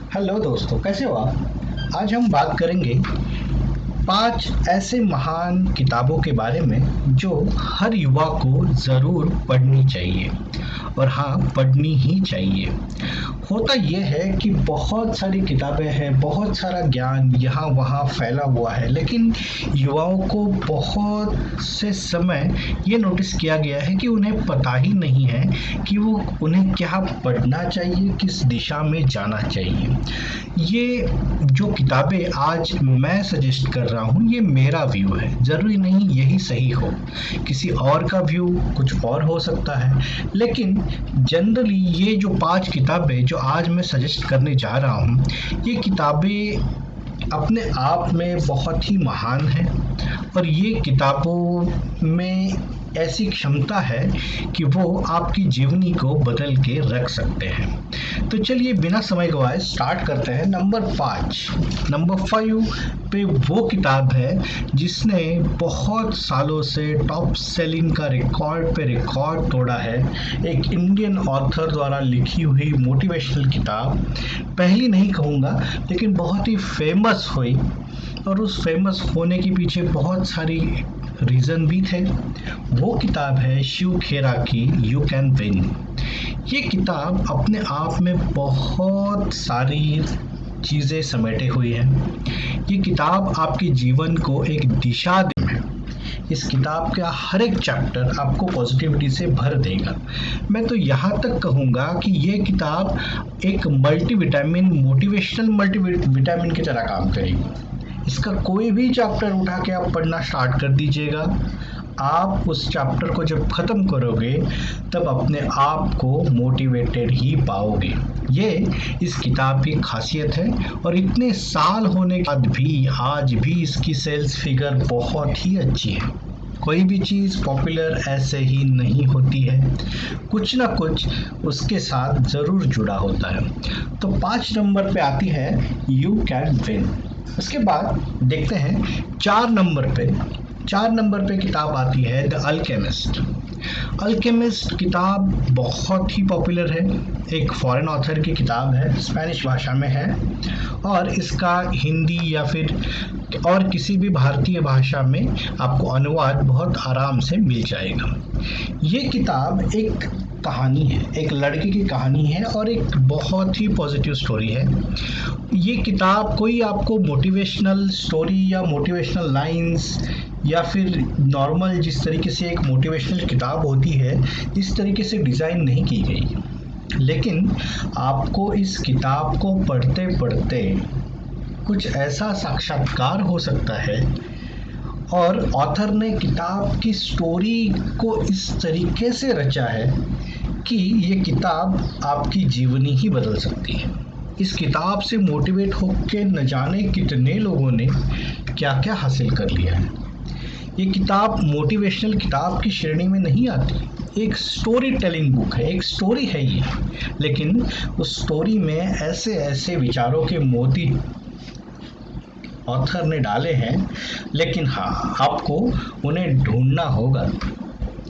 Hello दोस्तों, कैसे हो आप? आज हम बात करेंगे 5 ऐसे महान किताबों के बारे में जो हर युवा को ज़रूर पढ़नी चाहिए। और हाँ, पढ़नी ही चाहिए। होता ये है कि बहुत सारी किताबें हैं, बहुत सारा ज्ञान यहाँ वहाँ फैला हुआ है, लेकिन युवाओं को बहुत से समय ये नोटिस किया गया है कि उन्हें पता ही नहीं है कि वो उन्हें क्या पढ़ना चाहिए, किस दिशा में जाना चाहिए। ये जो किताबें आज मैं सजेस्ट कर रहा हूँ, ये मेरा व्यू है, ज़रूरी नहीं यही सही हो, किसी और का व्यू कुछ और हो सकता है। लेकिन जनरली ये जो 5 किताबें जो आज मैं सजेस्ट करने जा रहा हूँ, ये किताबें अपने आप में बहुत ही महान हैं। और ये किताबों में ऐसी क्षमता है कि वो आपकी जीवनी को बदल के रख सकते हैं। तो चलिए बिना समय गवाए स्टार्ट करते हैं। नंबर 5 पे वो किताब है जिसने बहुत सालों से टॉप सेलिंग का रिकॉर्ड पे रिकॉर्ड तोड़ा है। एक इंडियन ऑथर द्वारा लिखी हुई मोटिवेशनल किताब, पहली नहीं कहूँगा लेकिन बहुत ही फेमस हुई, और उस फेमस होने के पीछे बहुत सारी रीज़न भी थे। वो किताब है शिव खेरा की यू कैन विन। ये किताब अपने आप में बहुत सारी चीज़ें समेटे हुई है। ये किताब आपके जीवन को एक दिशा दे। इस किताब का हर एक चैप्टर आपको पॉजिटिविटी से भर देगा। मैं तो यहाँ तक कहूँगा कि ये किताब एक मल्टीविटामिन, मोटिवेशनल मल्टीविटामिन की तरह काम करेगी। इसका कोई भी चैप्टर उठा के आप पढ़ना स्टार्ट कर दीजिएगा, आप उस चैप्टर को जब ख़त्म करोगे तब अपने आप को मोटिवेटेड ही पाओगे। ये इस किताब की खासियत है। और इतने साल होने के बाद भी आज भी इसकी सेल्स फिगर बहुत ही अच्छी है। कोई भी चीज़ पॉपुलर ऐसे ही नहीं होती है, कुछ ना कुछ उसके साथ ज़रूर जुड़ा होता है। तो 5 नंबर पे आती है यू कैन विन। उसके बाद देखते हैं 4 नंबर पे किताब आती है द अल्केमिस्ट। अल्केमिस्ट किताब बहुत ही पॉपुलर है, एक फॉरेन ऑथर की किताब है, स्पेनिश भाषा में है, और इसका हिंदी या फिर और किसी भी भारतीय भाषा में आपको अनुवाद बहुत आराम से मिल जाएगा। ये किताब एक कहानी है, एक लड़के की कहानी है और एक बहुत ही पॉजिटिव स्टोरी है। ये किताब कोई आपको मोटिवेशनल स्टोरी या मोटिवेशनल लाइंस या फिर नॉर्मल जिस तरीके से एक मोटिवेशनल किताब होती है, इस तरीके से डिज़ाइन नहीं की गई। लेकिन आपको इस किताब को पढ़ते पढ़ते कुछ ऐसा साक्षात्कार हो सकता है, और ऑथर ने किताब की स्टोरी को इस तरीके से रचा है कि ये किताब आपकी जीवनी ही बदल सकती है। इस किताब से मोटिवेट होकर न जाने कितने लोगों ने क्या क्या हासिल कर लिया है। ये किताब मोटिवेशनल किताब की श्रेणी में नहीं आती, एक स्टोरी टेलिंग बुक है, एक स्टोरी है ये। लेकिन उस स्टोरी में ऐसे ऐसे विचारों के मोती ऑथर ने डाले हैं, लेकिन हाँ, आपको उन्हें ढूंढना होगा।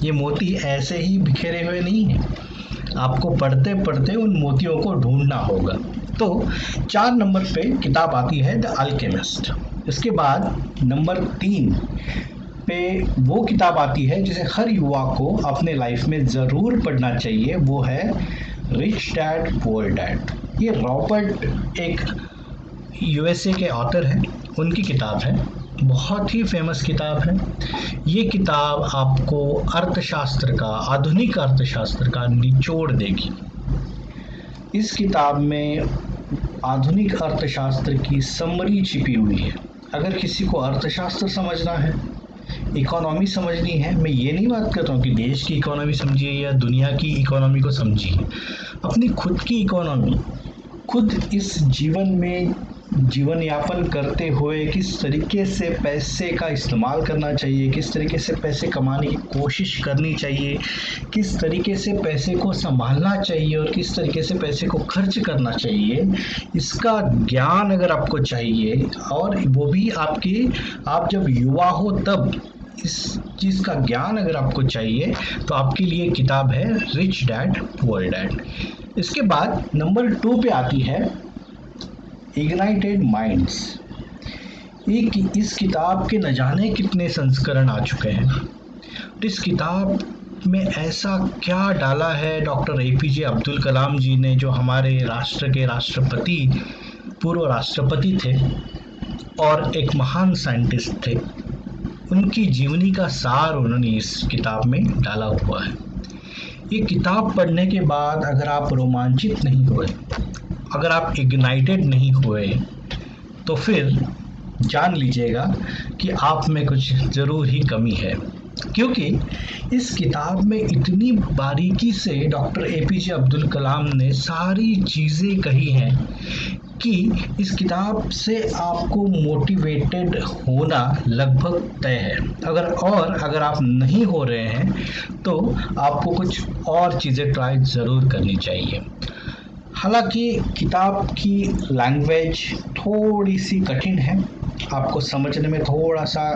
ये मोती ऐसे ही बिखरे हुए नहीं हैं, आपको पढ़ते पढ़ते उन मोतियों को ढूंढना होगा। तो 4 नंबर पे किताब आती है द अल्केमिस्ट। इसके बाद नंबर 3 पे वो किताब आती है जिसे हर युवा को अपने लाइफ में ज़रूर पढ़ना चाहिए, वो है रिच डैड पुअर डैड। ये रॉबर्ट एक यूएसए के ऑथर हैं, उनकी किताब है, बहुत ही फेमस किताब है। ये किताब आपको अर्थशास्त्र का, आधुनिक अर्थशास्त्र का निचोड़ देगी। इस किताब में आधुनिक अर्थशास्त्र की समरी छिपी हुई है। अगर किसी को अर्थशास्त्र समझना है, इकोनॉमी समझनी है, मैं ये नहीं बात कर रहा हूँ कि देश की इकोनॉमी समझिए या दुनिया की इकोनॉमी को समझिए, अपनी खुद की इकोनॉमी, खुद इस जीवन में जीवन यापन करते हुए किस तरीके से पैसे का इस्तेमाल करना चाहिए, किस तरीके से पैसे कमाने की कोशिश करनी चाहिए, किस तरीके से पैसे को संभालना चाहिए और किस तरीके से पैसे को खर्च करना चाहिए, इसका ज्ञान अगर आपको चाहिए, और वो भी आप जब युवा हो तब इस चीज़ का ज्ञान अगर आपको चाहिए, तो आपके लिए किताब है रिच डैड पुअर डैड। इसके बाद नंबर 2 पे आती है इग्नाइटेड माइंड्स। इस किताब के न जाने कितने संस्करण आ चुके हैं। तो इस किताब में ऐसा क्या डाला है डॉक्टर APJ अब्दुल कलाम जी ने, जो हमारे राष्ट्र के राष्ट्रपति, पूर्व राष्ट्रपति थे और एक महान साइंटिस्ट थे। उनकी जीवनी का सार उन्होंने इस किताब में डाला हुआ है। ये किताब पढ़ने के बाद अगर आप रोमांचित नहीं हुए, अगर आप इग्नाइटेड नहीं हुए, तो फिर जान लीजिएगा कि आप में कुछ ज़रूर ही कमी है, क्योंकि इस किताब में इतनी बारीकी से डॉक्टर APJ अब्दुल कलाम ने सारी चीज़ें कही हैं कि इस किताब से आपको मोटिवेटेड होना लगभग तय है। अगर आप नहीं हो रहे हैं तो आपको कुछ और चीज़ें ट्राई ज़रूर करनी चाहिए। हालांकि किताब की लैंग्वेज थोड़ी सी कठिन है, आपको समझने में थोड़ा सा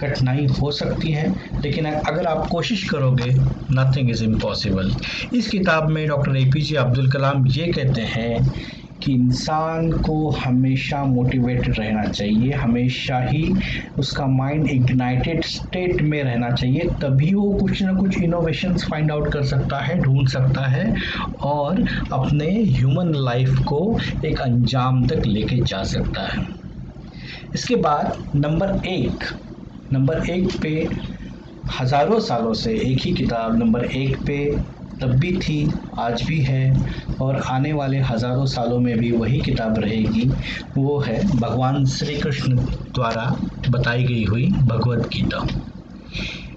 कठिनाई हो सकती है, लेकिन अगर आप कोशिश करोगे, नथिंग इज़ इम्पॉसिबल। इस किताब में डॉक्टर APJ अब्दुल कलाम ये कहते हैं कि इंसान को हमेशा मोटिवेटेड रहना चाहिए, हमेशा ही उसका माइंड इग्नाइटेड स्टेट में रहना चाहिए, तभी वो कुछ ना कुछ इनोवेशंस फाइंड आउट कर सकता है, ढूंढ सकता है और अपने ह्यूमन लाइफ को एक अंजाम तक लेके जा सकता है। इसके बाद नंबर एक पे हज़ारों सालों से एक ही किताब नंबर 1 पे तब भी थी, आज भी है और आने वाले हज़ारों सालों में भी वही किताब रहेगी। वो है भगवान श्री कृष्ण द्वारा बताई गई हुई भगवद गीता।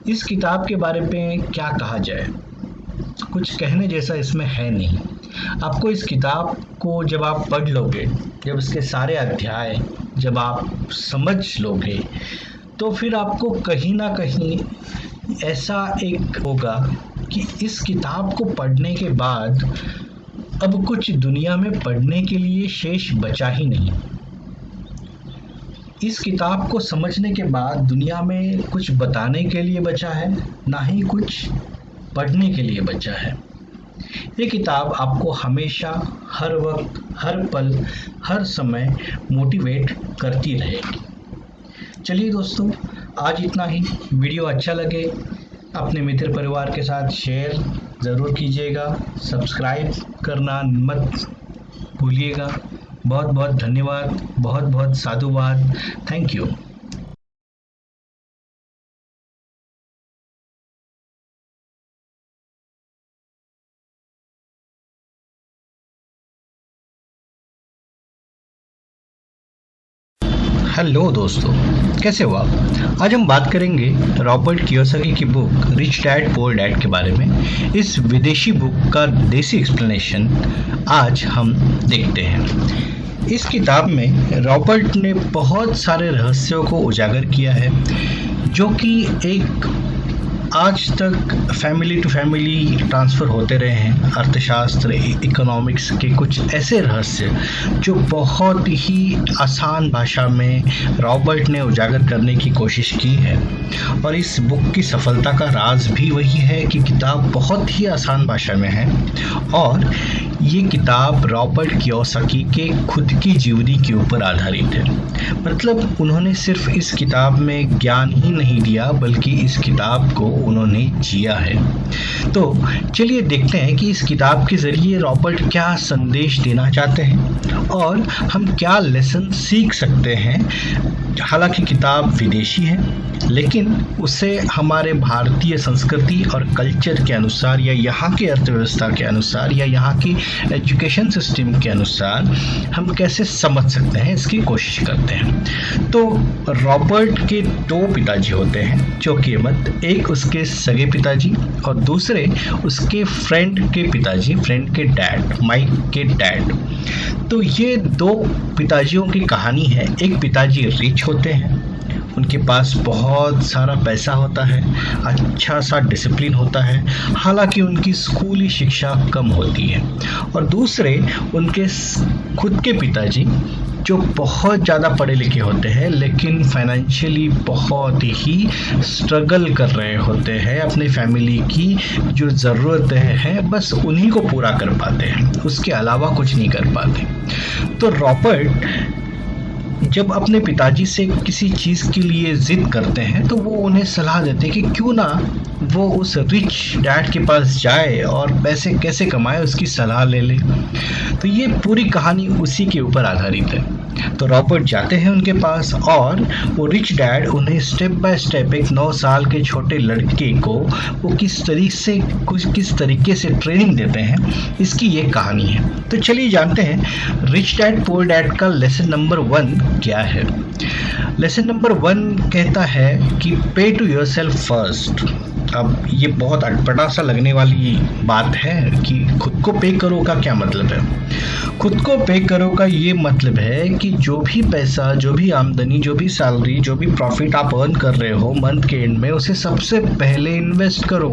इस किताब के बारे में क्या कहा जाए, कुछ कहने जैसा इसमें है नहीं। आपको इस किताब को जब आप पढ़ लोगे, जब इसके सारे अध्याय जब आप समझ लोगे, तो फिर आपको कहीं ना कहीं ऐसा एक होगा कि इस किताब को पढ़ने के बाद अब कुछ दुनिया में पढ़ने के लिए शेष बचा ही नहीं। इस किताब को समझने के बाद दुनिया में कुछ बताने के लिए बचा है, ना ही कुछ पढ़ने के लिए बचा है। ये किताब आपको हमेशा, हर वक्त, हर पल, हर समय मोटिवेट करती रहेगी। चलिए दोस्तों, आज इतना ही। वीडियो अच्छा लगे अपने मित्र परिवार के साथ शेयर ज़रूर कीजिएगा, सब्सक्राइब करना मत भूलिएगा। बहुत बहुत धन्यवाद, बहुत बहुत साधुवाद। Thank you. हेलो दोस्तों, कैसे हो आप? आज हम बात करेंगे रॉबर्ट कियोसाकी की book rich dad poor dad के बारे में। इस विदेशी बुक का देसी एक्सप्लेनेशन आज हम देखते हैं। इस किताब में रॉबर्ट ने बहुत सारे रहस्यों को उजागर किया है, जो कि एक आज तक फैमिली टू फैमिली ट्रांसफ़र होते रहे हैं। अर्थशास्त्र, इकोनॉमिक्स के कुछ ऐसे रहस्य जो बहुत ही आसान भाषा में रॉबर्ट ने उजागर करने की कोशिश की है। और इस बुक की सफलता का राज भी वही है कि किताब बहुत ही आसान भाषा में है और ये किताब रॉबर्ट कियोसाकी के खुद की जीवनी के ऊपर आधारित है। मतलब उन्होंने सिर्फ इस किताब में ज्ञान ही नहीं दिया, बल्कि इस किताब को उन्होंने जिया है। तो चलिए देखते हैं कि इस किताब के ज़रिए रॉबर्ट क्या संदेश देना चाहते हैं और हम क्या लेसन सीख सकते हैं। हालांकि किताब विदेशी है, लेकिन उसे हमारे भारतीय संस्कृति और कल्चर के अनुसार, या यहाँ की अर्थव्यवस्था के अनुसार, या यहाँ की एजुकेशन सिस्टम के अनुसार हम कैसे समझ सकते हैं, इसकी कोशिश करते हैं। तो रॉबर्ट के 2 पिताजी होते हैं, जो कि एक उसके सगे पिताजी और दूसरे उसके फ्रेंड के पिताजी, फ्रेंड के डैड, माइक के डैड। तो ये 2 पिताजियों की कहानी है। एक पिताजी रिच होते हैं, उनके पास बहुत सारा पैसा होता है, अच्छा सा डिसिप्लिन होता है, हालांकि उनकी स्कूली शिक्षा कम होती है। और दूसरे उनके खुद के पिताजी, जो बहुत ज़्यादा पढ़े लिखे होते हैं लेकिन फाइनेंशियली बहुत ही स्ट्रगल कर रहे होते हैं, अपनी फैमिली की जो ज़रूरतें हैं बस उन्हीं को पूरा कर पाते हैं, उसके अलावा कुछ नहीं कर पाते। तो रॉबर्ट जब अपने पिताजी से किसी चीज़ के लिए ज़िद करते हैं तो वो उन्हें सलाह देते हैं कि क्यों ना वो उस रिच डैड के पास जाए और पैसे कैसे कमाए उसकी सलाह ले ले। तो ये पूरी कहानी उसी के ऊपर आधारित है। तो रॉबर्ट जाते हैं उनके पास और वो रिच डैड उन्हें स्टेप बाय स्टेप एक 9 साल के छोटे लड़के को वो किस तरीके से ट्रेनिंग देते हैं, इसकी ये कहानी है। तो चलिए जानते हैं रिच डैड पुअर डैड का लेसन नंबर 1 क्या है। लेसन नंबर 1 कहता है कि पे टू योरसेल्फ फर्स्ट। अब ये बहुत अटपटा सा लगने वाली बात है कि खुद को पे करो का क्या मतलब है। खुद को पे करो का ये मतलब है कि जो भी पैसा, जो भी आमदनी, जो भी सैलरी, जो भी प्रॉफिट आप अर्न कर रहे हो मंथ के एंड में, उसे सबसे पहले इन्वेस्ट करो,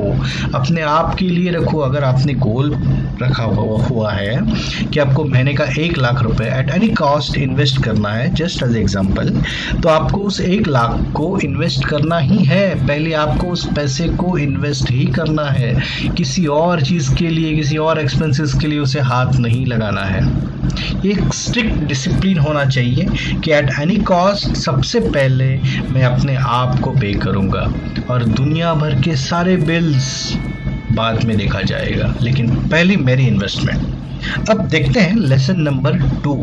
अपने आप के लिए रखो। अगर आपने गोल रखा हुआ है कि आपको महीने का 1 लाख रुपए एट एनी कॉस्ट इन्वेस्ट करना है, जस्ट एज एग्जाम्पल, तो आपको उस 1 लाख को इन्वेस्ट करना ही है। पहले आपको उस पैसे को इन्वेस्ट ही करना है, किसी और चीज़ के लिए, किसी और एक्सपेंसेस के लिए उसे हाथ नहीं लगाना है। एक स्ट्रिक्ट डिसिप्लिन होना चाहिए कि एट एनी कॉस्ट सबसे पहले मैं अपने आप को पे करूँगा और दुनिया भर के सारे बिल्स बाद में देखा जाएगा, लेकिन पहले मेरी इन्वेस्टमेंट। अब देखते हैं लेसन नंबर 2।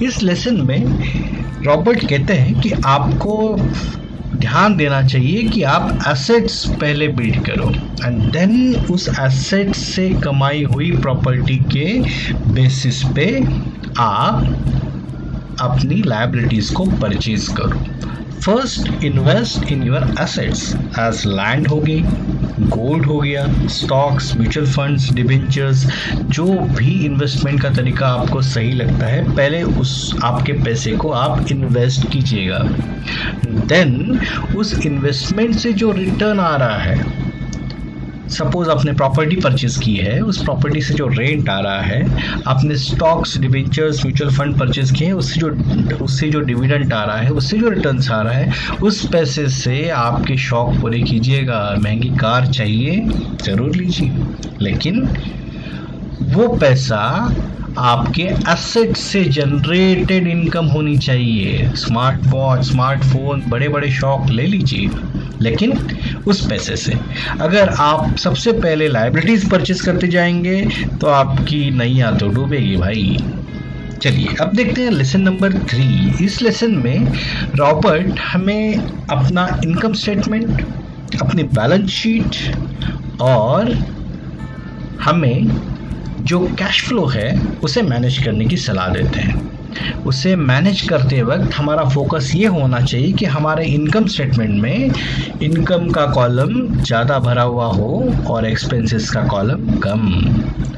इस लेसन में रॉबर्ट कहते हैं कि आपको ध्यान देना चाहिए कि आप एसेट्स पहले बिल्ड करो एंड देन उस एसेट से कमाई हुई प्रॉपर्टी के बेसिस पे आप अपनी लायबिलिटीज को परचेज करो। First invest in your assets as land हो गई, गोल्ड हो गया, स्टॉक्स, म्यूचुअल फंड्स, डिबेंचर्स, जो भी इन्वेस्टमेंट का तरीका आपको सही लगता है पहले उस आपके पैसे को आप इन्वेस्ट कीजिएगा। देन उस इन्वेस्टमेंट से जो रिटर्न आ रहा है, सपोज आपने प्रॉपर्टी परचेज की है, उस प्रॉपर्टी से जो रेंट आ रहा है, आपने stocks, debentures, mutual fund purchase किए हैं, उससे जो डिविडेंड आ रहा है, उससे जो रिटर्न्स आ रहा है, उस पैसे से आपके शौक पूरे कीजिएगा। महंगी कार चाहिए, ज़रूर लीजिए, लेकिन वो पैसा आपके एसेट से जनरेटेड इनकम होनी चाहिए। स्मार्ट वॉच, स्मार्टफोन, बड़े बड़े शौक ले लीजिए, लेकिन उस पैसे से। अगर आप सबसे पहले लायबिलिटीज परचेज करते जाएंगे तो आपकी नैया तो डूबेगी भाई। चलिए अब देखते हैं लेसन नंबर 3। इस लेसन में रॉबर्ट हमें अपना इनकम स्टेटमेंट, अपनी बैलेंस शीट और हमें जो कैश फ्लो है उसे मैनेज करने की सलाह देते हैं। उसे मैनेज करते वक्त हमारा फोकस ये होना चाहिए कि हमारे इनकम स्टेटमेंट में इनकम का कॉलम ज़्यादा भरा हुआ हो और एक्सपेंसेस का कॉलम कम।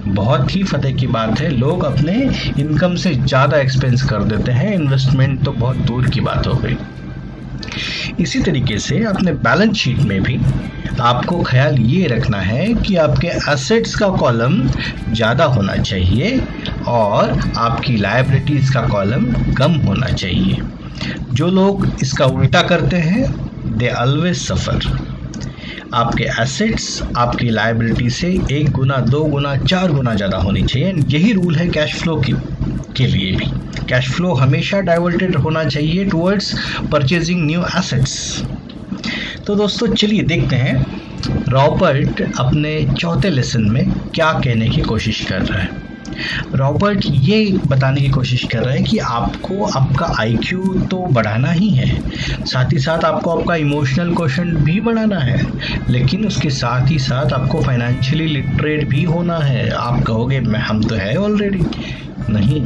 बहुत ही फतेह की बात है, लोग अपने इनकम से ज़्यादा एक्सपेंस कर देते हैं, इन्वेस्टमेंट तो बहुत दूर की बात हो गई। इसी तरीके से अपने बैलेंस शीट में भी आपको ख्याल ये रखना है कि आपके एसेट्स का कॉलम ज़्यादा होना चाहिए और आपकी लायबिलिटीज़ का कॉलम कम होना चाहिए। जो लोग इसका उल्टा करते हैं दे ऑलवेज सफ़र। आपके एसेट्स आपकी लायबिलिटी से 1 गुना, 2 गुना, 4 गुना ज़्यादा होनी चाहिए। यही रूल है कैश फ्लो के लिए भी। कैश फ्लो हमेशा डाइवर्टेड होना चाहिए टुवर्ड्स परचेजिंग न्यू एसेट्स। तो दोस्तों चलिए देखते हैं रॉबर्ट अपने चौथे लेसन में क्या कहने की कोशिश कर रहा है। रॉबर्ट ये बताने की कोशिश कर रहा है कि आपको आपका आईक्यू तो बढ़ाना ही है, साथ ही साथ आपको आपका इमोशनल क्वोशंट भी बढ़ाना है, लेकिन उसके साथ ही साथ आपको फाइनेंशियली लिटरेट भी होना है। आप कहोगे मैं हम तो है ऑलरेडी, नहीं।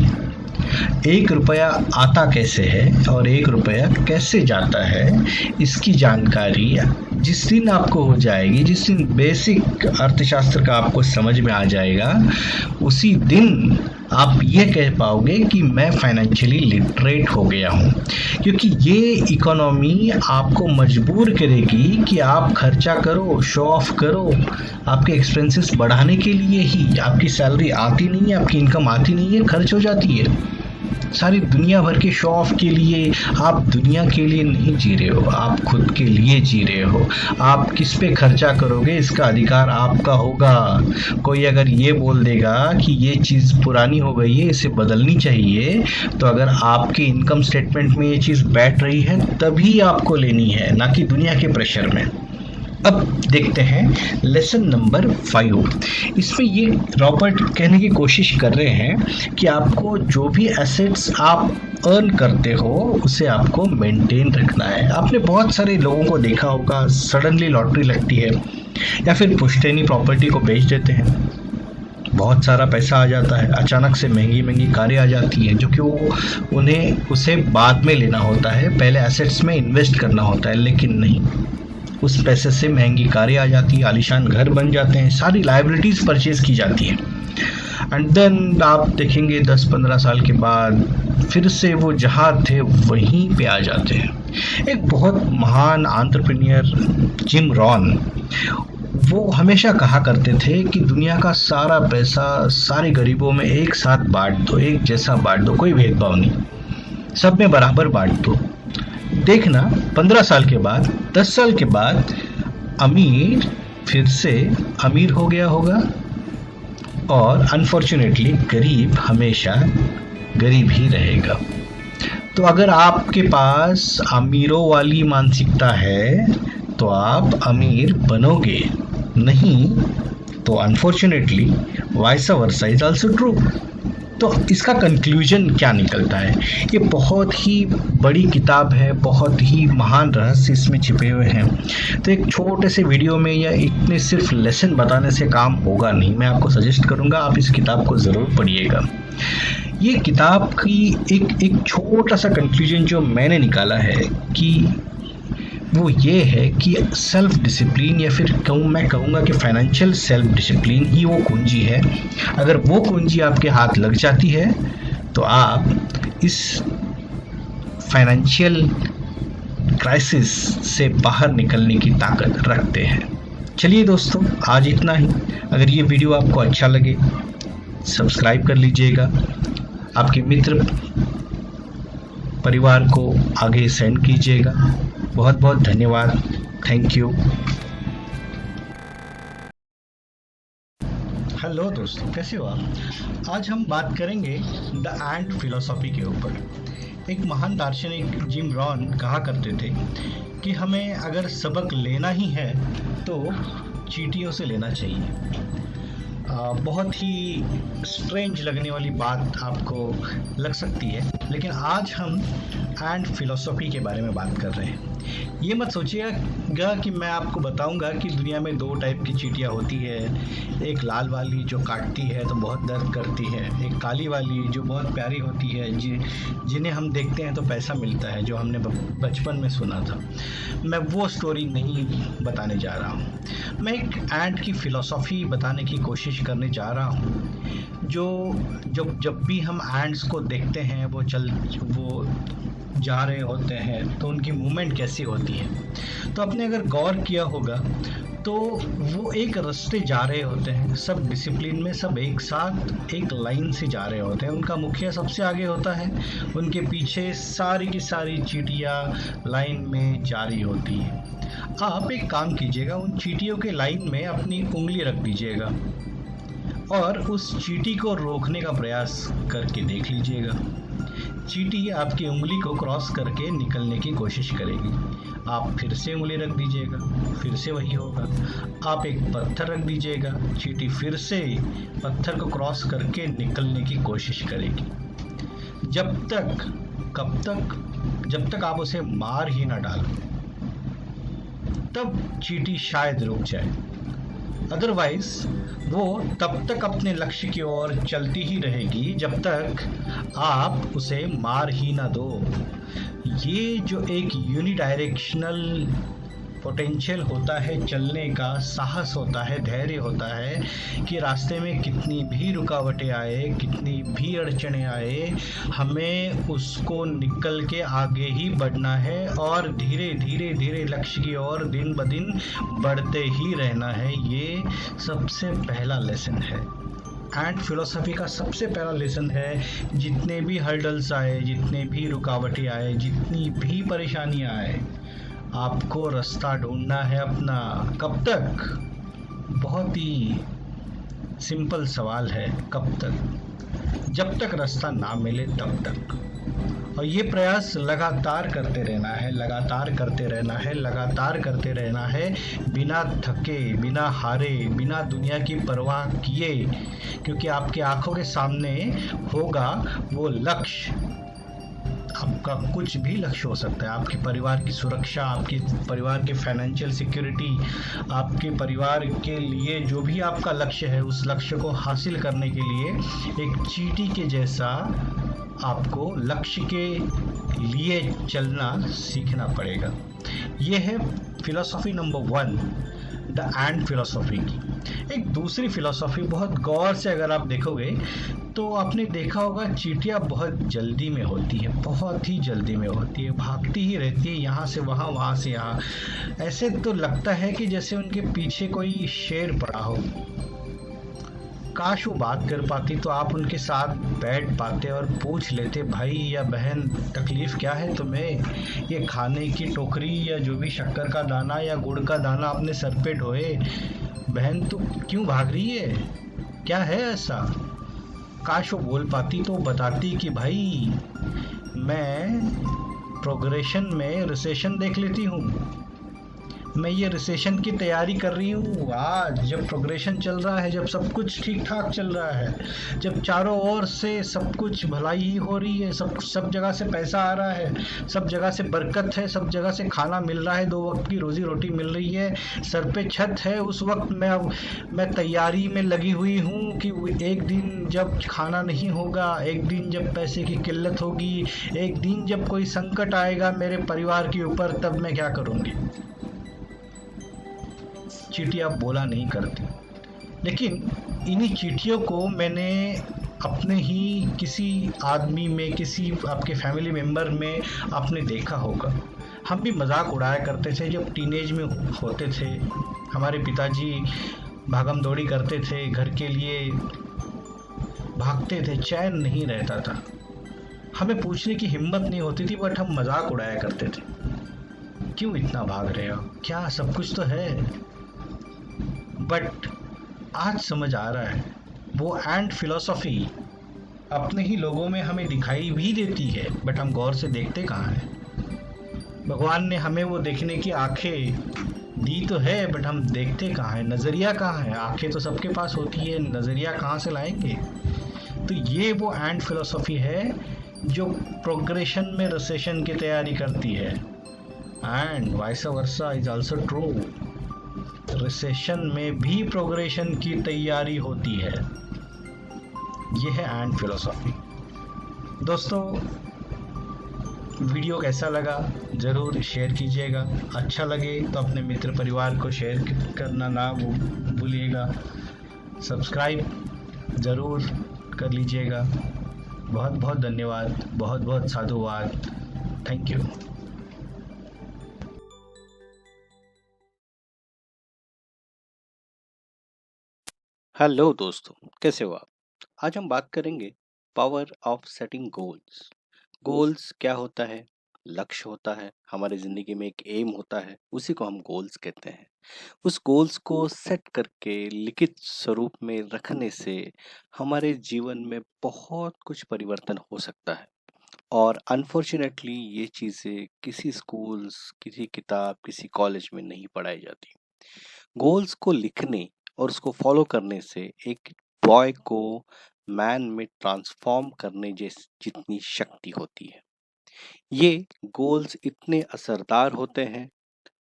1 रुपया आता कैसे है और 1 रुपया कैसे जाता है, इसकी जानकारी जिस दिन आपको हो जाएगी, जिस दिन बेसिक अर्थशास्त्र का आपको समझ में आ जाएगा, उसी दिन आप ये कह पाओगे कि मैं फाइनेंशियली लिटरेट हो गया हूँ। क्योंकि ये इकोनॉमी आपको मजबूर करेगी कि आप खर्चा करो, शो ऑफ करो, आपके एक्सपेंसेस बढ़ाने के लिए ही। आपकी सैलरी आती नहीं है, आपकी इनकम आती नहीं है, खर्च हो जाती है। सारी दुनिया भर के शो ऑफ के लिए आप दुनिया के लिए नहीं जी रहे हो, आप खुद के लिए जी रहे हो। आप किस पे खर्चा करोगे इसका अधिकार आपका होगा। कोई अगर ये बोल देगा कि ये चीज़ पुरानी हो गई है, इसे बदलनी चाहिए, तो अगर आपके इनकम स्टेटमेंट में ये चीज़ बैठ रही है तभी आपको लेनी है, ना कि दुनिया के प्रेशर में। अब देखते हैं लेसन नंबर 5। इसमें ये रॉबर्ट कहने की कोशिश कर रहे हैं कि आपको जो भी एसेट्स आप अर्न करते हो उसे आपको मेंटेन रखना है। आपने बहुत सारे लोगों को देखा होगा, सडनली लॉटरी लगती है या फिर पुश्तैनी प्रॉपर्टी को बेच देते हैं, बहुत सारा पैसा आ जाता है, अचानक से महंगी महंगी कारें आ जाती हैं, जो कि उन्हें उसे बाद में लेना होता है, पहले एसेट्स में इन्वेस्ट करना होता है। लेकिन नहीं, उस पैसे से महंगी कारें आ जाती है, आलीशान घर बन जाते हैं, सारी लाइबिलिटीज़ परचेज की जाती हैं। एंड देन आप देखेंगे 10-15 साल के बाद फिर से वो जहाँ थे वहीं पे आ जाते हैं। एक बहुत महान एंटरप्रेन्योर जिम रॉन, वो हमेशा कहा करते थे कि दुनिया का सारा पैसा सारे गरीबों में एक साथ बांट दो, एक जैसा बांट दो, कोई भेदभाव नहीं, सब में बराबर बांट दो। देखना 15 साल के बाद, 10 साल के बाद अमीर फिर से अमीर हो गया होगा और अनफॉर्चुनेटली गरीब हमेशा गरीब ही रहेगा। तो अगर आपके पास अमीरों वाली मानसिकता है तो आप अमीर बनोगे, नहीं तो unfortunately vice versa is also true. तो इसका कंक्लूजन क्या निकलता है? ये बहुत ही बड़ी किताब है, बहुत ही महान रहस्य इसमें छिपे हुए हैं। तो एक छोटे से वीडियो में या इतने सिर्फ लेसन बताने से काम होगा नहीं। मैं आपको सजेस्ट करूँगा आप इस किताब को ज़रूर पढ़िएगा। ये किताब की एक छोटा सा कंक्लूजन जो मैंने निकाला है कि वो ये है कि सेल्फ डिसिप्लिन, या फिर मैं कहूँगा कि फाइनेंशियल सेल्फ डिसिप्लिन ही वो कुंजी है। अगर वो कुंजी आपके हाथ लग जाती है तो आप इस फाइनेंशियल क्राइसिस से बाहर निकलने की ताकत रखते हैं। चलिए दोस्तों, आज इतना ही। अगर ये वीडियो आपको अच्छा लगे सब्सक्राइब कर लीजिएगा, आपके मित्र परिवार को आगे सेंड कीजिएगा। बहुत बहुत धन्यवाद, थैंक यू। हेलो दोस्तों, कैसे हो आप? आज हम बात करेंगे द एंट फिलॉसफी के ऊपर। एक महान दार्शनिक जिम रॉन कहा करते थे कि हमें अगर सबक लेना ही है तो चींटियों से लेना चाहिए। बहुत ही स्ट्रेंज लगने वाली बात आपको लग सकती है, लेकिन आज हम एंट फिलॉसफी के बारे में बात कर रहे हैं। ये मत सोचिएगा कि मैं आपको बताऊंगा कि दुनिया में 2 टाइप की चींटियाँ होती है, एक लाल वाली जो काटती है तो बहुत दर्द करती है, एक काली वाली जो बहुत प्यारी होती है, जिन्हें हम देखते हैं तो पैसा मिलता है, जो हमने बचपन में सुना था। मैं वो स्टोरी नहीं बताने जा रहा हूँ। मैं एक एंट की फिलॉसफी बताने की कोशिश करने जा रहा हूँ। जब भी हम एंट्स को देखते हैं वो जा रहे होते हैं तो उनकी मूवमेंट कैसी होती है, तो आपने अगर गौर किया होगा तो वो एक रास्ते जा रहे होते हैं, सब डिसिप्लिन में, सब एक साथ एक लाइन से जा रहे होते हैं। उनका मुखिया सबसे आगे होता है, उनके पीछे सारी की सारी चींटियाँ लाइन में जारी होती है। आप एक काम कीजिएगा, उन चींटियों के लाइन में अपनी उंगली रख दीजिएगा और उस चींटी को रोकने का प्रयास करके देख लीजिएगा। चींटी आपकी उंगली को क्रॉस करके निकलने की कोशिश करेगी। आप फिर से उंगली रख दीजिएगा, फिर से वही होगा। आप एक पत्थर रख दीजिएगा, चींटी फिर से पत्थर को क्रॉस करके निकलने की कोशिश करेगी। जब तक आप उसे मार ही ना डालो, तब चींटी शायद रुक जाए। अदरवाइज वो तब तक अपने लक्ष्य की ओर चलती ही रहेगी जब तक आप उसे मार ही ना दो। ये जो एक यूनिडायरेक्शनल पोटेंशियल होता है चलने का, साहस होता है, धैर्य होता है कि रास्ते में कितनी भी रुकावटें आए, कितनी भी अड़चनें आए, हमें उसको निकल के आगे ही बढ़ना है और धीरे धीरे धीरे लक्ष्य की ओर दिन ब दिन बढ़ते ही रहना है। ये सबसे पहला लेसन है। एंड फिलोसफी का सबसे पहला लेसन है, जितने भी हर्डल्स आए, जितने भी रुकावटें आए, जितनी भी परेशानियां आए, आपको रास्ता ढूंढना है अपना। कब तक? बहुत ही सिंपल सवाल है, कब तक? जब तक रास्ता ना मिले तब तक। और ये प्रयास लगातार करते रहना है, लगातार करते रहना है, लगातार करते रहना है, बिना थके, बिना हारे, बिना दुनिया की परवाह किए, क्योंकि आपकी आंखों के सामने होगा वो लक्ष्य। आपका कुछ भी लक्ष्य हो सकता है, आपके परिवार की सुरक्षा, आपके परिवार की फाइनेंशियल सिक्योरिटी, आपके परिवार के लिए जो भी आपका लक्ष्य है, उस लक्ष्य को हासिल करने के लिए एक चींटी के जैसा आपको लक्ष्य के लिए चलना सीखना पड़ेगा। ये है philosophy number 1, the end philosophy की। एक दूसरी फिलॉसफी, बहुत गौर से अगर आप देखोगे तो आपने देखा होगा, चींटियां बहुत जल्दी में होती है, बहुत ही जल्दी में होती है, भागती ही रहती है यहाँ से वहाँ, वहाँ से यहाँ। ऐसे तो लगता है कि जैसे उनके पीछे कोई शेर पड़ा हो। काश वो बात कर पाती तो आप उनके साथ बैठ पाते और पूछ लेते, भाई या बहन, तकलीफ क्या है तुम्हें? ये खाने की टोकरी या जो भी शक्कर का दाना या गुड़ का दाना अपने सर पे ढोए, बहन तू क्यों भाग रही है? क्या है ऐसा? काश वो बोल पाती तो बताती कि भाई मैं प्रोग्रेशन में रिसेशन देख लेती हूँ, मैं ये रिसेशन की तैयारी कर रही हूँ। आज जब प्रोग्रेशन चल रहा है, जब सब कुछ ठीक ठाक चल रहा है, जब चारों ओर से सब कुछ भलाई ही हो रही है, सब जगह से पैसा आ रहा है, सब जगह से बरकत है, सब जगह से खाना मिल रहा है, 2 वक्त की रोजी रोटी मिल रही है, सर पे छत है, उस वक्त मैं तैयारी में लगी हुई हूँ कि एक दिन जब खाना नहीं होगा, एक दिन जब पैसे की किल्लत होगी, एक दिन जब कोई संकट आएगा मेरे परिवार के ऊपर, तब मैं क्या करूँगी? चींटियां बोला नहीं करती। लेकिन इन्हीं चींटियों को मैंने अपने ही किसी आदमी में, किसी आपके फैमिली मेंबर में आपने देखा होगा। हम भी मजाक उड़ाया करते थे जब टीनेज में होते थे। हमारे पिताजी भागम दौड़ी करते थे, घर के लिए भागते थे, चैन नहीं रहता था। हमें पूछने की हिम्मत नहीं होती थी, बट हम मजाक उड़ाया करते थे, क्यों इतना भाग रहे हो, क्या सब कुछ तो है? बट आज समझ आ रहा है, वो एंड फिलॉसफी अपने ही लोगों में हमें दिखाई भी देती है, बट हम गौर से देखते कहाँ हैं। भगवान ने हमें वो देखने की आंखें दी तो है, बट हम देखते कहाँ हैं, नज़रिया कहाँ है? आंखें तो सबके पास होती है, नज़रिया कहाँ से लाएंगे? तो ये वो एंड फिलॉसफी है जो प्रोग्रेशन में रिसेशन की तैयारी करती है, and vice versa is also true. Recession में भी प्रोग्रेशन की तैयारी होती है। यह है एंड फिलोसॉफी। दोस्तों, वीडियो कैसा लगा ज़रूर शेयर कीजिएगा। अच्छा लगे तो अपने मित्र परिवार को शेयर करना ना भूलिएगा। सब्सक्राइब ज़रूर कर लीजिएगा। बहुत बहुत धन्यवाद, बहुत बहुत साधुवाद। Thank you. हेलो दोस्तों, कैसे हो आप? आज हम बात करेंगे power of setting goals. Goals क्या होता है? लक्ष्य होता है, हमारी जिंदगी में एक एम होता है, उसी को हम गोल्स कहते हैं। उस गोल्स को सेट करके लिखित स्वरूप में रखने से हमारे जीवन में बहुत कुछ परिवर्तन हो सकता है। और अनफॉर्चुनेटली ये चीज़ें किसी स्कूल्स, किसी किताब, किसी कॉलेज में नहीं पढ़ाई जाती। गोल्स को लिखने और उसको फॉलो करने से एक बॉय को मैन में ट्रांसफॉर्म करने जितनी शक्ति होती है। ये गोल्स इतने असरदार होते हैं,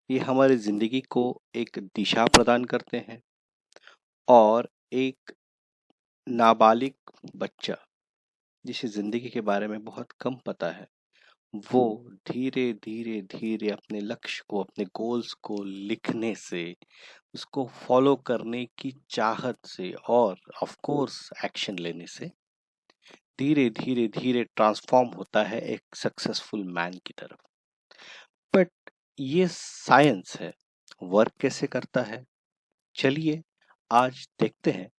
ये हमारी जिंदगी को एक दिशा प्रदान करते हैं। और एक नाबालिग बच्चा जिसे जिंदगी के बारे में बहुत कम पता है, वो धीरे धीरे धीरे अपने लक्ष्य को, अपने गोल्स को लिखने से, उसको फॉलो करने की चाहत से और ऑफ कोर्स एक्शन लेने से धीरे धीरे धीरे ट्रांसफॉर्म होता है एक सक्सेसफुल मैन की तरफ। बट ये साइंस है, वर्क कैसे करता है? चलिए आज देखते हैं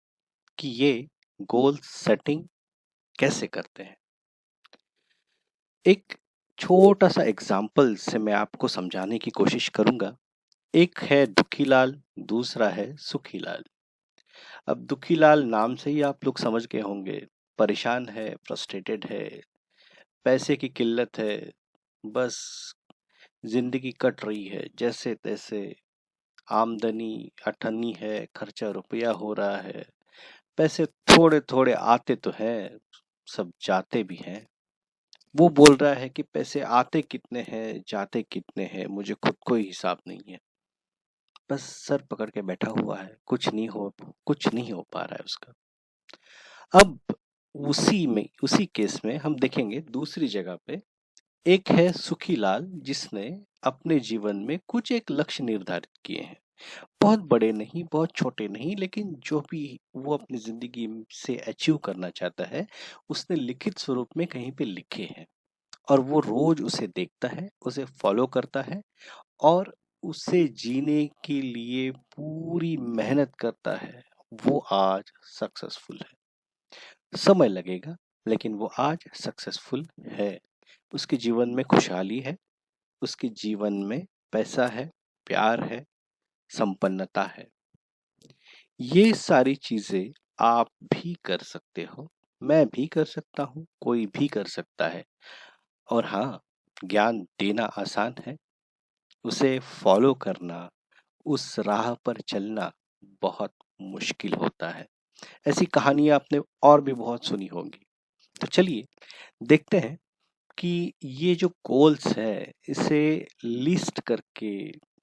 कि ये गोल सेटिंग कैसे करते हैं। एक छोटा सा एग्जाम्पल से मैं आपको समझाने की कोशिश करूंगा। एक है दुखीलाल, दूसरा है सुखीलाल। अब दुखीलाल नाम से ही आप लोग समझ गए होंगे, परेशान है, फ्रस्ट्रेटेड है, पैसे की किल्लत है, बस जिंदगी कट रही है जैसे तैसे, आमदनी अठन्नी है, खर्चा रुपया हो रहा है, पैसे थोड़े थोड़े आते तो हैं, सब जाते भी हैं। वो बोल रहा है कि पैसे आते कितने हैं, जाते कितने हैं, मुझे खुद को ही हिसाब नहीं है। बस सर पकड़ के बैठा हुआ है, कुछ नहीं हो पा रहा है उसका। अब उसी केस में हम देखेंगे दूसरी जगह पे, एक है सुखीलाल जिसने अपने जीवन में कुछ एक लक्ष्य निर्धारित किए हैं। बहुत बड़े नहीं, बहुत छोटे नहीं, लेकिन जो भी वो अपनी जिंदगी से अचीव करना चाहता है, उसने लिखित स्वरूप में कहीं पे लिखे हैं और वो रोज उसे देखता है, उसे फॉलो करता है और उसे जीने के लिए पूरी मेहनत करता है। वो आज सक्सेसफुल है। समय लगेगा, लेकिन वो आज सक्सेसफुल है। उसके जीवन में खुशहाली है, उसके जीवन में पैसा है, प्यार है, संपन्नता है। ये सारी चीजें आप भी कर सकते हो, मैं भी कर सकता हूँ, कोई भी कर सकता है। और हाँ, ज्ञान देना आसान है, उसे फॉलो करना, उस राह पर चलना बहुत मुश्किल होता है। ऐसी कहानियां आपने और भी बहुत सुनी होंगी। तो चलिए देखते हैं कि ये जो गोल्स है, इसे लिस्ट करके